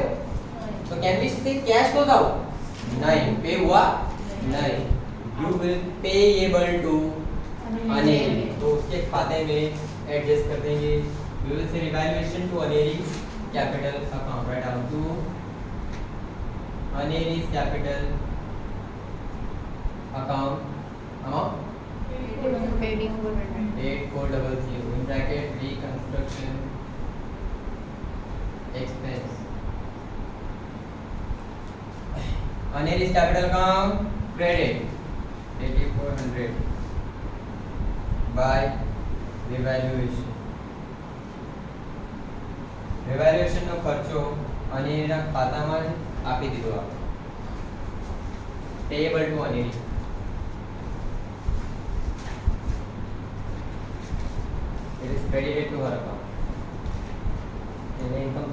Speaker 1: तो कैन वी से कैश गोज आउट? नहीं. पे हुआ नहीं. You will payable to Aneri. तो उसके खाते में एडजस्ट कर देंगे. We will say revaluation to Aneri's capital account. Write down to Aneri's capital account amount 8400 in bracket reconstruction expense. Anery's capital account credit 8400 by revaluation. revaluation નો ખર્ચો અનેરીના ખાતામાં આપી દીધો આપણે payable to અનેરી. It is credited to her account. Income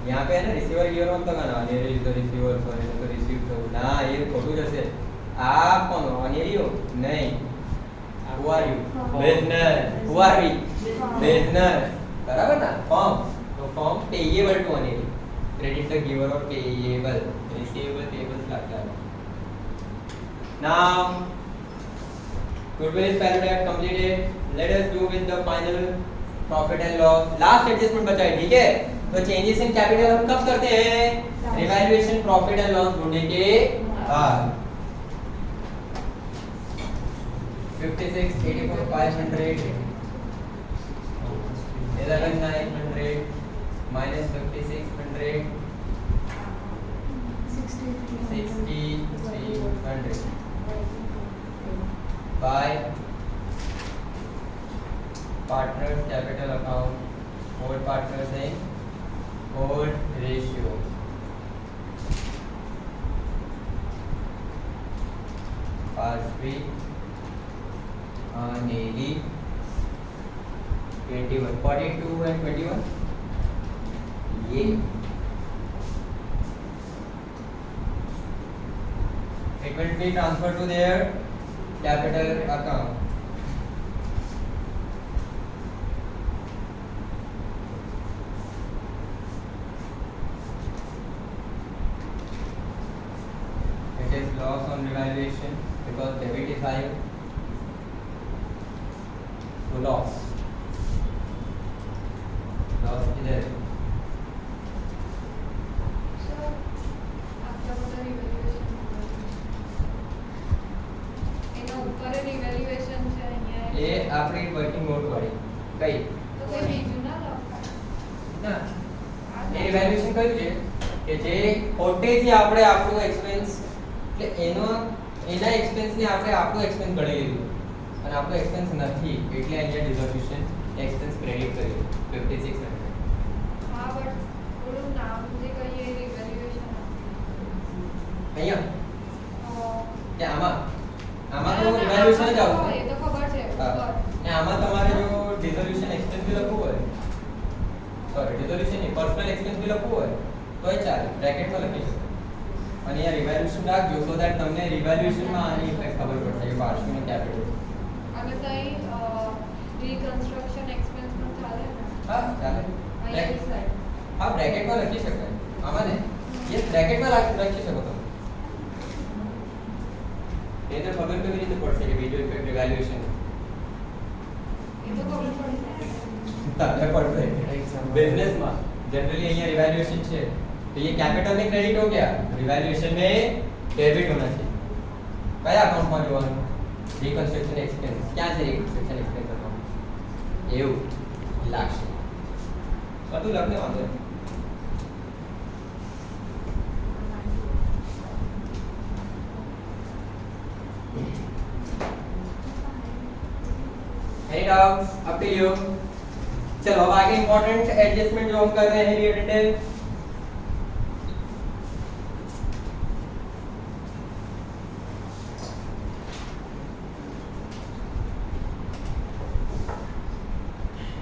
Speaker 1: यहाँ पे है ना receiver gear on तो गाना Aneri is the receiver sorry तो रिसीव तो ना ये खोटू जैसे आप कौन हो अनेरी हो नहीं who are you business who are we business बराबर ना फॉर्म तो form payable to Aneri credit the giver और पेएबल रिसीवेबल पेएबल्स लगता है. Now goodwill is valued at completed. Let us do with the final profit and loss. Last adjustment बचा है ठीक है. तो चेंजेस इन कैपिटल हम कब करते हैं? रिवैल्यूएशन प्रॉफिट एंड लॉस ढूंढने के बाद. 56 84 500 11 900 minus 5600 6300 by partners capital account four partners in old ratio. Parshvi Aneli 21 42 and 21 ये it will be transferred to their capital account. It is loss on revaluation because debit is higher. So loss इधर
Speaker 3: आपका पता revaluation એના ઉપર રિવૈલ્યુએશન છે અહીંયા
Speaker 1: ये आपकी वर्किंग नोट वाली कई
Speaker 3: તો કોઈ બીજું ના લખાય
Speaker 1: ના એ રિવેલ્યુએશન કયું છે કે જે ખોટેથી આપણે આપણું એક્સપેન્સ એટલે એના એક્સપેન્સ ને આપણે આપણું એક્સપેન્સ ગણી લીધું અને આપણું એક્સપેન્સ નથી એટલે અહીંયા ડિઝોલ્યુશન એક્સપેન્સ ક્રેડિટ કર્યું 5600
Speaker 3: હા બટ થોડું નામ જે કહીએ રિવૈલ્યુએશન
Speaker 1: અહીંયા કે આમાં તો રિવેલ્યુએશન જ આવશે
Speaker 3: એ તો ખબર છે
Speaker 1: હા ને આમાં તમારે જો ડિઝોલ્યુશન એક્સપેન્સ બી લખવું હોય સોરી ડિઝોલ્યુશન ની પર્સનલ એક્સપેન્સ બી લખવું હોય તોય ચાલે બ્રેકેટમાં લખી શકો અને અહીંયા રિવેલ્યુએશન રાખજો સો ધેટ તમને રિવેલ્યુએશનમાં આની ઇફેક્ટ ખબર પડશે કે પાર્શવીનો કેપિટલ
Speaker 3: અને તઈ રિકન્સ્ટ્રક્શન એક્સપેન્સ પણ ચાલે ને
Speaker 1: હા ચાલે
Speaker 3: અહીંયા સાઈડ
Speaker 1: હા બ્રેકેટમાં લખી શકાય આમાં ને ये બ્રેકેટમાં લખી શકો તમે એ તો ખબર કેવી રીતે પડશે કે બીજો ઇફેક્ટ રિવેલ્યુએશન
Speaker 3: એ તો ખબર પડી
Speaker 1: તારે પડશે बिजनेसમાં जनरली અહીંયા रिवैल्यूएशन છે तो ये कैपिटल में क्रेडिट हो गया रिवैल्यूएशन में डेबिट होना चाहिए कया अकाउंट में જોવાનું रिकंस्ट्रक्शन एक्सपेंस क्या છે रिकंस्ट्रक्शन एक्सपेंस अकाउंट એવું લાગશે બધું લખને વાંધો Any doubts? Up to you. चलो अब आगे इंपॉर्टेंट एडजस्टमेंट जो हम कर रहे हैं related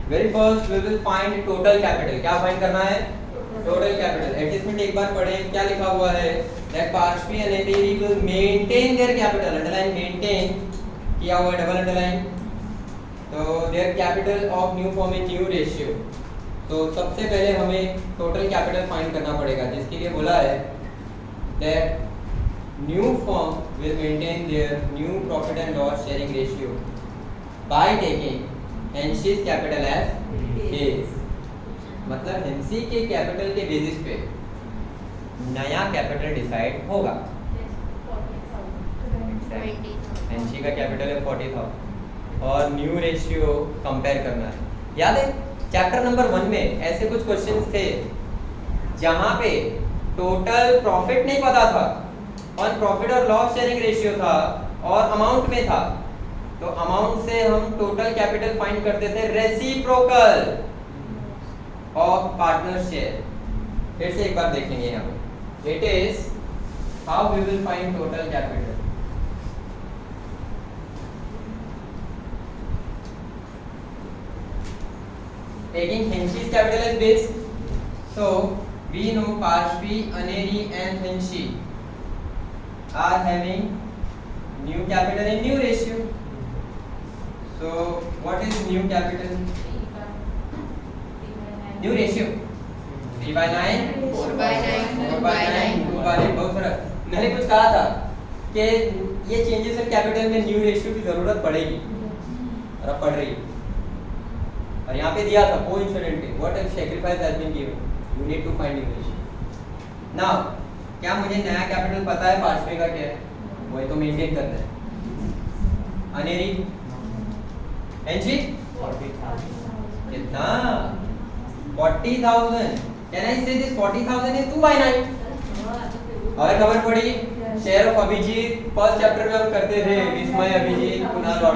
Speaker 1: very first we will find total capital. क्या फाइंड करना है? Total capital. एडजस्टमेंट एक बार पढ़े क्या लिखा हुआ है दैट पार्शवी एंड एनटीवी will maintain their capital. Underline maintain किया हुआ डबल अंडरलाइन. तो their capital of new firm in new ratio. तो सबसे पहले हमें टोटल कैपिटल फाइंड करना पड़ेगा जिसके लिए बोला है that new firm will maintain their new profit and loss sharing ratio by taking Anshi's capital as base. मतलब एनसी के कैपिटल के बेसिस पे नया कैपिटल डिसाइड होगा. एनसी का कैपिटल है 40,000 और न्यू रेशियो कंपेयर करना है। याद है चैप्टर नंबर 1 में ऐसे कुछ क्वेश्चंस थे जहां पे टोटल प्रॉफिट नहीं पता था और प्रॉफिट और लॉस शेयरिंग रेशियो था और अमाउंट में था, तो अमाउंट से हम टोटल कैपिटल फाइंड करते थे रेसिप्रोकल ऑफ पार्टनर शेयर। फिर से एक बार देखेंगे यहाँ पे, it is how we will find total capital. Taking Henshi's capital as base, so we know Parshvi, Aneri and Henshi are having new capital and new ratio. So what is new capital? New ratio 3/9,
Speaker 3: 4/9,
Speaker 1: 4/9, 2/8। बहुत फर्क। मैंने कुछ कहा था कि ये changes in capital में new ratio की जरूरत पड़ेगी और अब पड़ रही है। और यहाँ पे दिया था coincidentally what if sacrifice has been given you need to find new ratio. Now क्या मुझे नया कैपिटल पता है पार्श्वे का क्या है, वही तो मेंटेन करना है। अनेरी एनजी कितना 40,000। कैन आई से दिस 40,000 इज 2/9। और खबर पड़ी share of Abhijeet first chapter में हम करते थे, विस्मय अभिजीत कुणाल और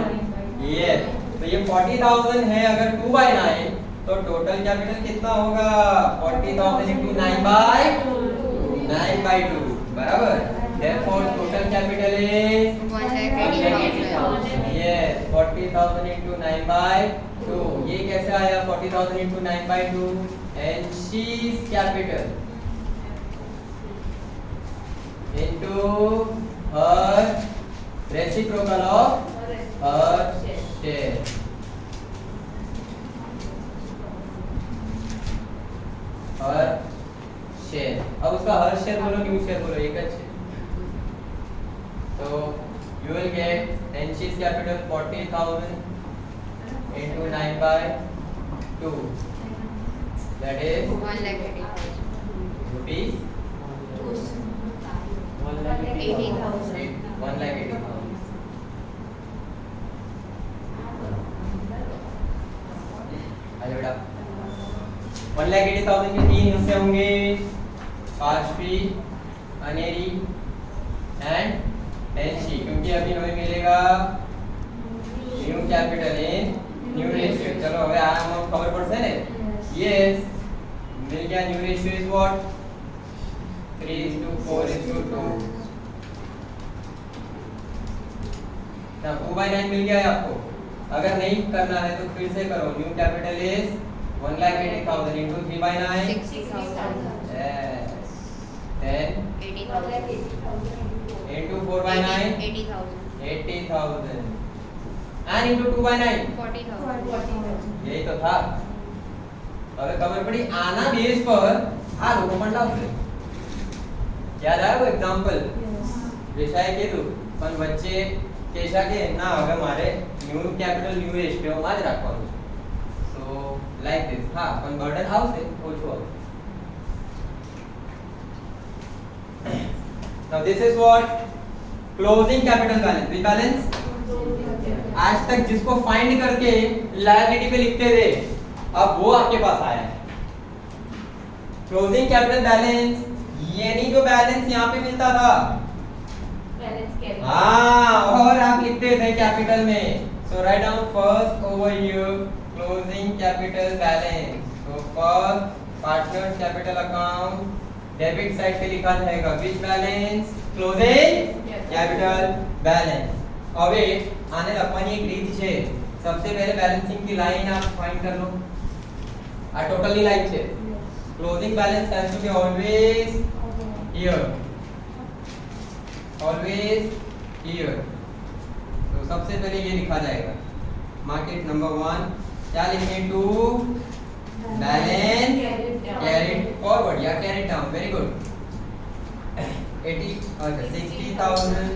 Speaker 1: ये, तो ये 40,000 है अगर 2/9 तो टोटल कैपिटल कितना होगा 40,000 into 9/2 बराबर। therefore total capital is
Speaker 3: 1,80,000।
Speaker 1: yes 40,000 into 9/2। ये कैसे आया 40,000 into 9/2? and she's capital into her reciprocal of her share। Her share, अब उसका हर शेयर बोलो न्यू शेयर बोलो एक अच्छे। तो you will get Henshi's capital 40,000 into 9/2, that is
Speaker 3: 1,80,000।
Speaker 1: rupees
Speaker 3: 1,80,000।
Speaker 1: 1,80,000। अरे बेटा 1,80,000 के 3 हिस्से होंगे, पार्श्वी, अनेरी एंड हेंशी, क्योंकि अभी हमें मिलेगा new capital in new ratio. चलो હવે આ हम खबर પડશે ने। यस मिल गया न्यू रेशियो इज व्हाट 3:4:2। ना 2/9 मिल गया है आपको। अगर नहीं करना है तो फिर से करो। New capital is 1,80,000 into 3/9
Speaker 3: 60,000।
Speaker 1: yes then
Speaker 3: 80,000।
Speaker 1: into 4/9
Speaker 3: 80,000।
Speaker 1: 80,000 and into 2/9
Speaker 3: 40,000।
Speaker 1: यही तो था। હવે ખબર પડી આના બેઝ પર આ લોકો પણ લાવશે। યાદ આવ્યો એક્ઝામ્પલ વિષય કીધું પણ વચ્ચે કેશા કે ના હવે મારે ન્યુ કેપિટલ ન્યુ રેશિયો માં જ રાખવાનું છે। so like this હા પણ બર્ડન આવશે ઓછું આવશે। now this is what closing capital balance। we balance आज तक जिसको फाइंड करके लायबिलिटी पे लिखते थे अब वो आपके पास आया है। क्लोजिंग कैपिटल बैलेंस यानी जो बैलेंस यहाँ पे मिलता था हाँ और आप लिखते थे कैपिटल में। So write down first over here closing capital balance. तो first partner capital account debit side पे लिखा जाएगा which balance closing capital balance. હવે આને લખવાની એક રીત છે। सबसे पहले बैलेंसिंग की लाइन आप फाइंड कर लो। आ टोटल लाइन છે closing balance has to be always here तो सबसे पहले ये लिखा जाएगा मार्केट नंबर 1 क्या लिखेंगे टू बैलेंस कैरिड फॉरवर्ड या carried down. Very good 60,000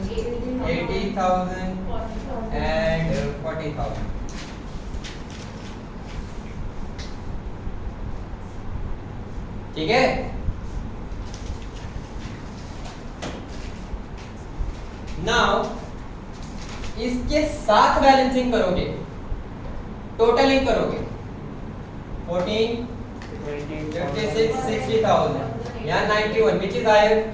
Speaker 1: 80,000 and 40,000। ठीक है नाउ इसके साथ बैलेंसिंग करोगे, टोटलिंग करोगे 14 56 60,000 या 91 which is higher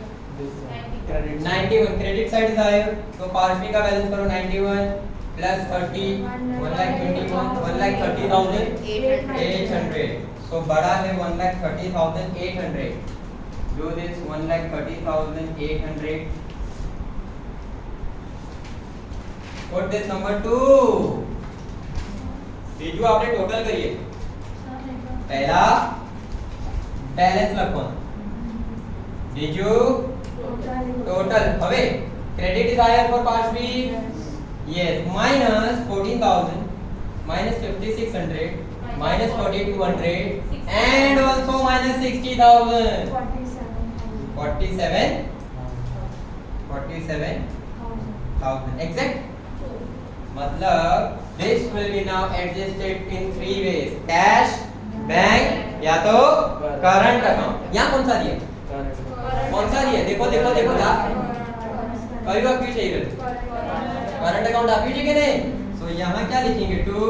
Speaker 1: 91 credit side is higher तो पार्शवी का बैलेंस करो 91 plus 30 1,30,800 so बड़ा है 1,30,800 do this 1,30,800 put this number 2 Biju आपने टोटल करिए पहला बैलेंस લખો બીજું टोटल હવે credit is higher for Parshvi yes minus 14,000 minus 5,600 minus 4,200 and also minus 60,000 47,000 exact मतलब this will be now adjusted in three ways cash bank या तो करंट अकाउंट यहाँ कौन सा दिया देखो देखो देखो कभी बात क्यों चाहिए करंट अकाउंट आप कि नहीं सो यहाँ क्या लिखेंगे टू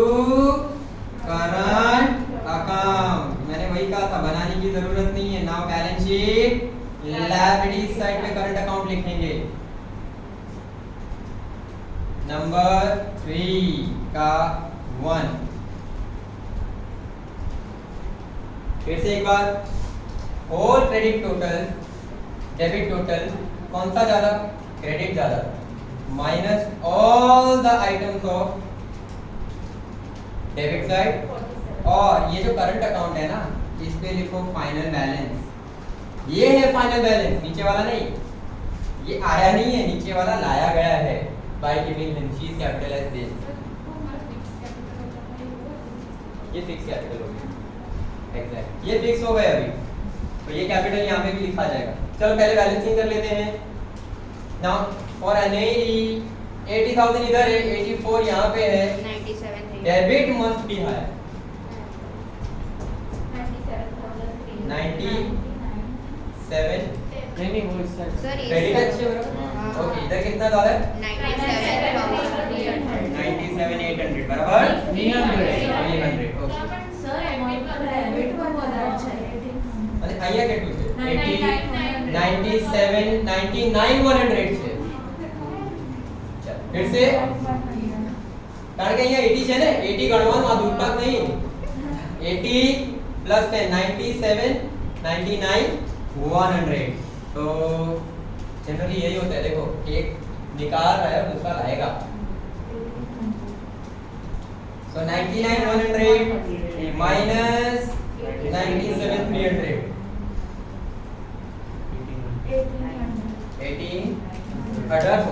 Speaker 1: करंट अकाउंट मैंने वही कहा था बनाने की जरूरत नहीं है now balance sheet liability side पे करंट अकाउंट लिखेंगे नंबर 3 का 1 फिर से एक बार whole credit total debit total कौन सा ज्यादा क्रेडिट ज्यादा minus all the items of debit side और ये जो करंट अकाउंट है ना इस पे लिखो फाइनल बैलेंस ये है फाइनल बैलेंस नीचे वाला नहीं ये आया नहीं है नीचे वाला लाया गया है by giving she is capitalised this ये फिक्स कैपिटल हो गया एग्जैक्ट ये फिक्स हो गया अभी तो ये कैपिटल यहाँ पे भी लिखा जाएगा चलो पहले बैलेंसिंग कर लेते हैं नाउ फॉर एनएई 80,000 इधर है 84 यहाँ पे है
Speaker 3: 97
Speaker 1: डेबिट मस्ट बी हायर 97
Speaker 4: नहीं वो सर
Speaker 3: सर
Speaker 1: क्रेडिट अच्छे हो रहा ओके इधर कितना डॉलर 97,800 बराबर 300 ओके અને અહીંયા કેટલું છે 80 97 99 100 છે ચાલ फिर से કારણ કે અહીંયા 80 છે ને 80 ગણવાનું આ દૂર તક નહીં 80 પ્લસ 10 97 99 100 तो जनरली यही होता है देखो एक निकाल रहा है दूसरा लाएगा सो 99 100 माइनस 97 300 18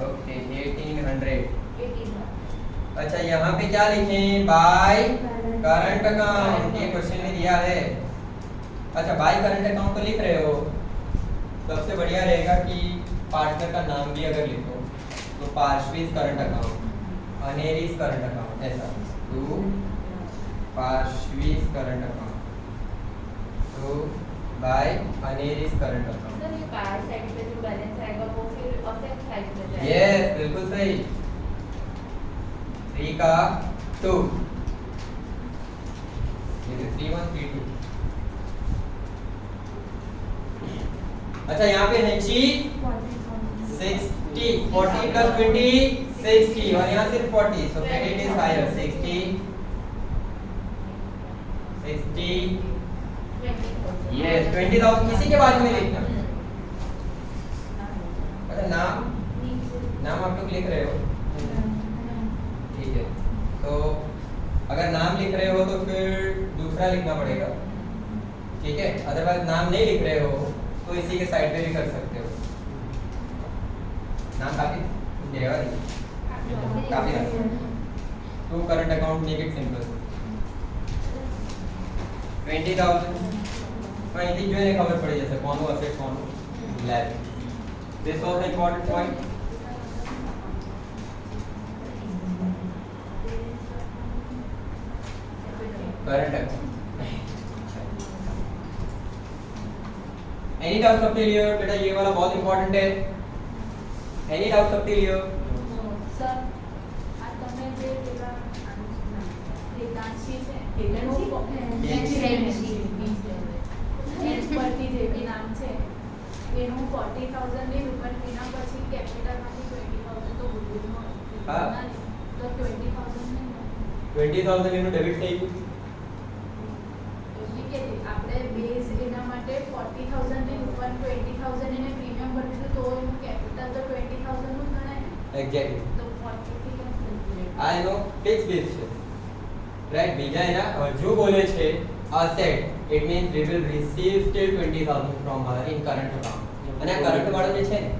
Speaker 1: ओके 1800 अच्छा यहाँ पे क्या लिखें बाय करंट अकाउंट ये क्वेश्चन में दिया है अच्छा बाय करंट अकाउंट तो लिख रहे हो सबसे बढ़िया रहेगा कि पार्टनर का नाम भी अगर लिखो तो पार्शवीज करंट अकाउंट अनेरीज करंट अकाउंट ऐसा टू पार्शवीज करंट अकाउंट तो बाय अनेरीज करंट अकाउंट
Speaker 2: सर ये बाहर साइड पे जो बैलेंस आएगा वो फिर असेट साइड में जाएगा
Speaker 1: यस बिल्कुल सही 3 का 2 ये 3 1 3 2 अच्छा यहाँ पे है जी 60 40 plus 20 60 और यहाँ सिर्फ 40 so credit is higher 60 yes 20,000 किसी के बाद में लिखना अच्छा नाम आप लोग लिख रहे हो ठीक है तो अगर नाम लिख रहे हो तो फिर दूसरा लिखना पड़ेगा ठीक है अदरवाइज नाम नहीं लिख रहे हो तो इसी के साइड पे भी कर सकते हो नाम काफी काफी to current account make it simple 20,000 અહીંથી જોઈને ખબર પડી જશે કોનું અસેટ કોનું liability this was the important point current account any doubts up till here बेटा ये वाला बहुत इंपॉर्टेंट है any doubts up till here
Speaker 2: હેતાંશી છે
Speaker 1: હેતાંશી?
Speaker 2: એસ પરથી જે બી નામ છે એનું 40,000 ની રૂપન વિના પછી કેપિટલમાંથી 20,000 તો ગુડવિલમાં
Speaker 1: હા.
Speaker 2: તો 20,000 નહીં
Speaker 1: 20,000 એનું ડેબિટ થઈ ગયું.
Speaker 2: એટલે કે આપણે બેઝ એના માટે 40,000 ની રૂપન 20,000 એને પ્રીમિયમ ભરી દીધું તો એનું કેપિટલ તો 20,000 નું ગણાય ને
Speaker 1: એક્ઝેક્ટલી.
Speaker 2: તો 40 થી કેન્સલ થઈ
Speaker 1: આ એનો ફિક્સ બેઝ છે, રાઈટ. બીજા એના હજુ બોલે છે asset, it means we will receive still 20,000 from her in current account. અને આ કરંટ વાળો જે છે ને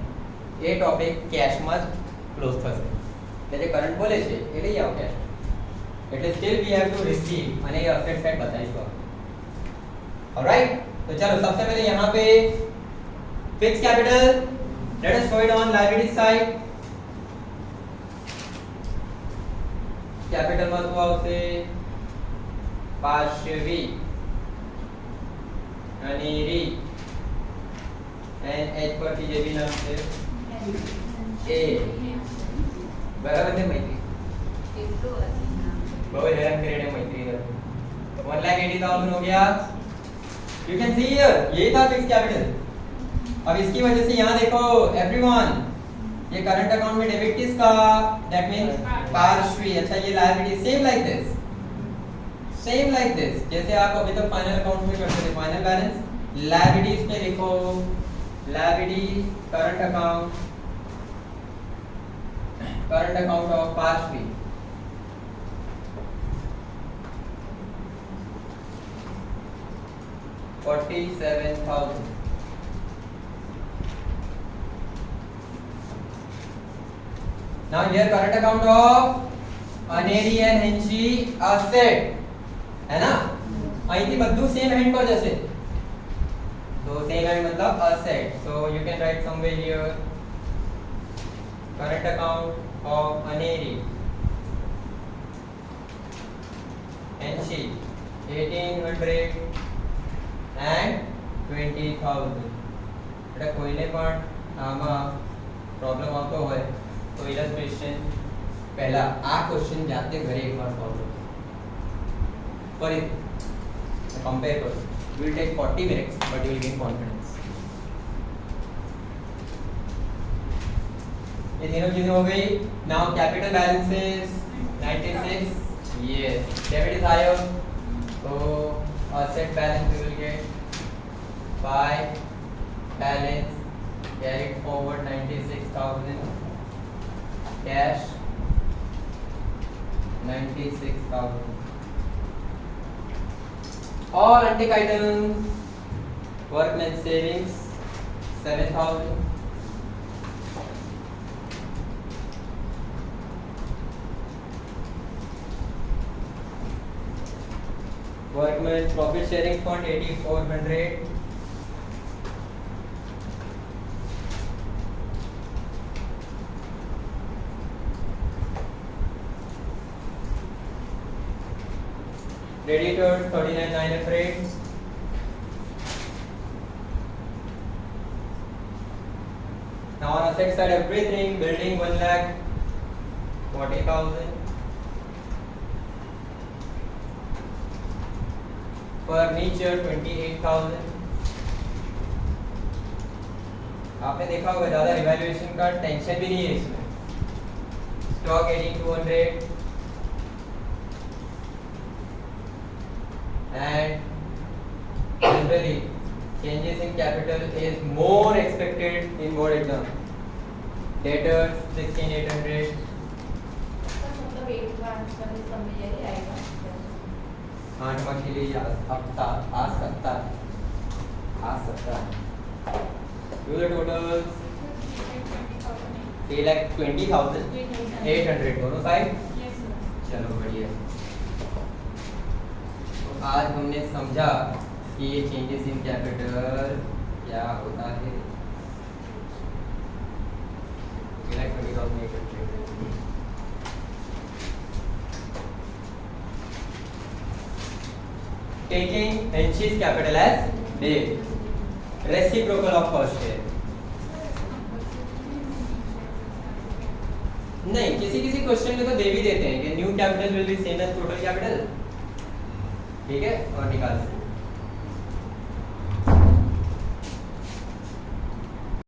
Speaker 1: એ ટોપિક કેશમાં જ ક્લોઝ થશે. એટલે જે કરંટ બોલે છે એ લઈ આવો કેશ, એટલે steel we have to receive અને ये असेट साइड बताइए आप. ऑलराइट, तो चलो सबसे पहले यहाँ पे fix capital, let us go it on liability side. Capital માં શું આવશે? પાર્શ્વી, અનેરી, એન્ડ એચ પરથી જે બી નામ છે એ. બરાબર છે મૈત્રી? बहुत हैरान करे मैत्री इधर 1,80,000 हो गया. यू कैन सी हियर यही था फिक्स कैपिटल. अब इसकी वजह से यहाँ देखो एवरीवन, ये करंट अकाउंट में डेबिट किसका? That means Parshvi. अच्छा ये लायबिलिटी सेम लाइक दिस जैसे आप अभी तक फाइनल अकाउंट में करते थे. फाइनल बैलेंस लायबिलिटीज पे लिखो liability current account of Parshvi. $47,000. Now here current account of Aneri and Henshi asset है ना. અહીંથી બધું સેમ હેન્ડ પર જશે તો સેમ હેન્ડ मतलब asset. So you can write somewhere here current account of Aneri Henshi 1,800 and 20,000. એટલે કોઈને પણ આમાં પ્રોબ્લેમ આવતો હોય તો ઇલસ્ટ્રેશન પહેલા આ ક્વેશ્ચન જાતે ઘરે એકવાર સોલ્વ કરો. ફરી કમ્પેર કરો. You will take 40 minutes but you will gain confidence. ये तीनों चीजें हो गई. Now capital balance is 96. Yes. Debit is higher. So asset balance we will get by balance carried forward 96,000, cash 96,000. All antique items, workman savings 7,000. Workman profit sharing fund 8,400. Creditors 39,900. Now on asset side everything, building 1,40,000. Furniture 28,000. आपने देखा होगा ज्यादा evaluation का tension भी नहीं है इसमें. Stock 18,200 and generally changes in capital is more expected in board exam. Debtors 16,800.
Speaker 2: मतलब एक बार समझ आएगा.
Speaker 1: 8 माह के लिए आ सकता है. Do the totals 3,20,800 दोनों साइड. चलो बढ़िया. तो आज हमने समझा कि ये चेंजेस इन कैपिटल क्या होता है. 3,20,800. Taking Henshi's capital as debt. Reciprocal of first share. नहीं, किसी क्वेश्चन में तो दे भी देते हैं कि new working capital will be same as total capital. ठीक है, और निकाल सकते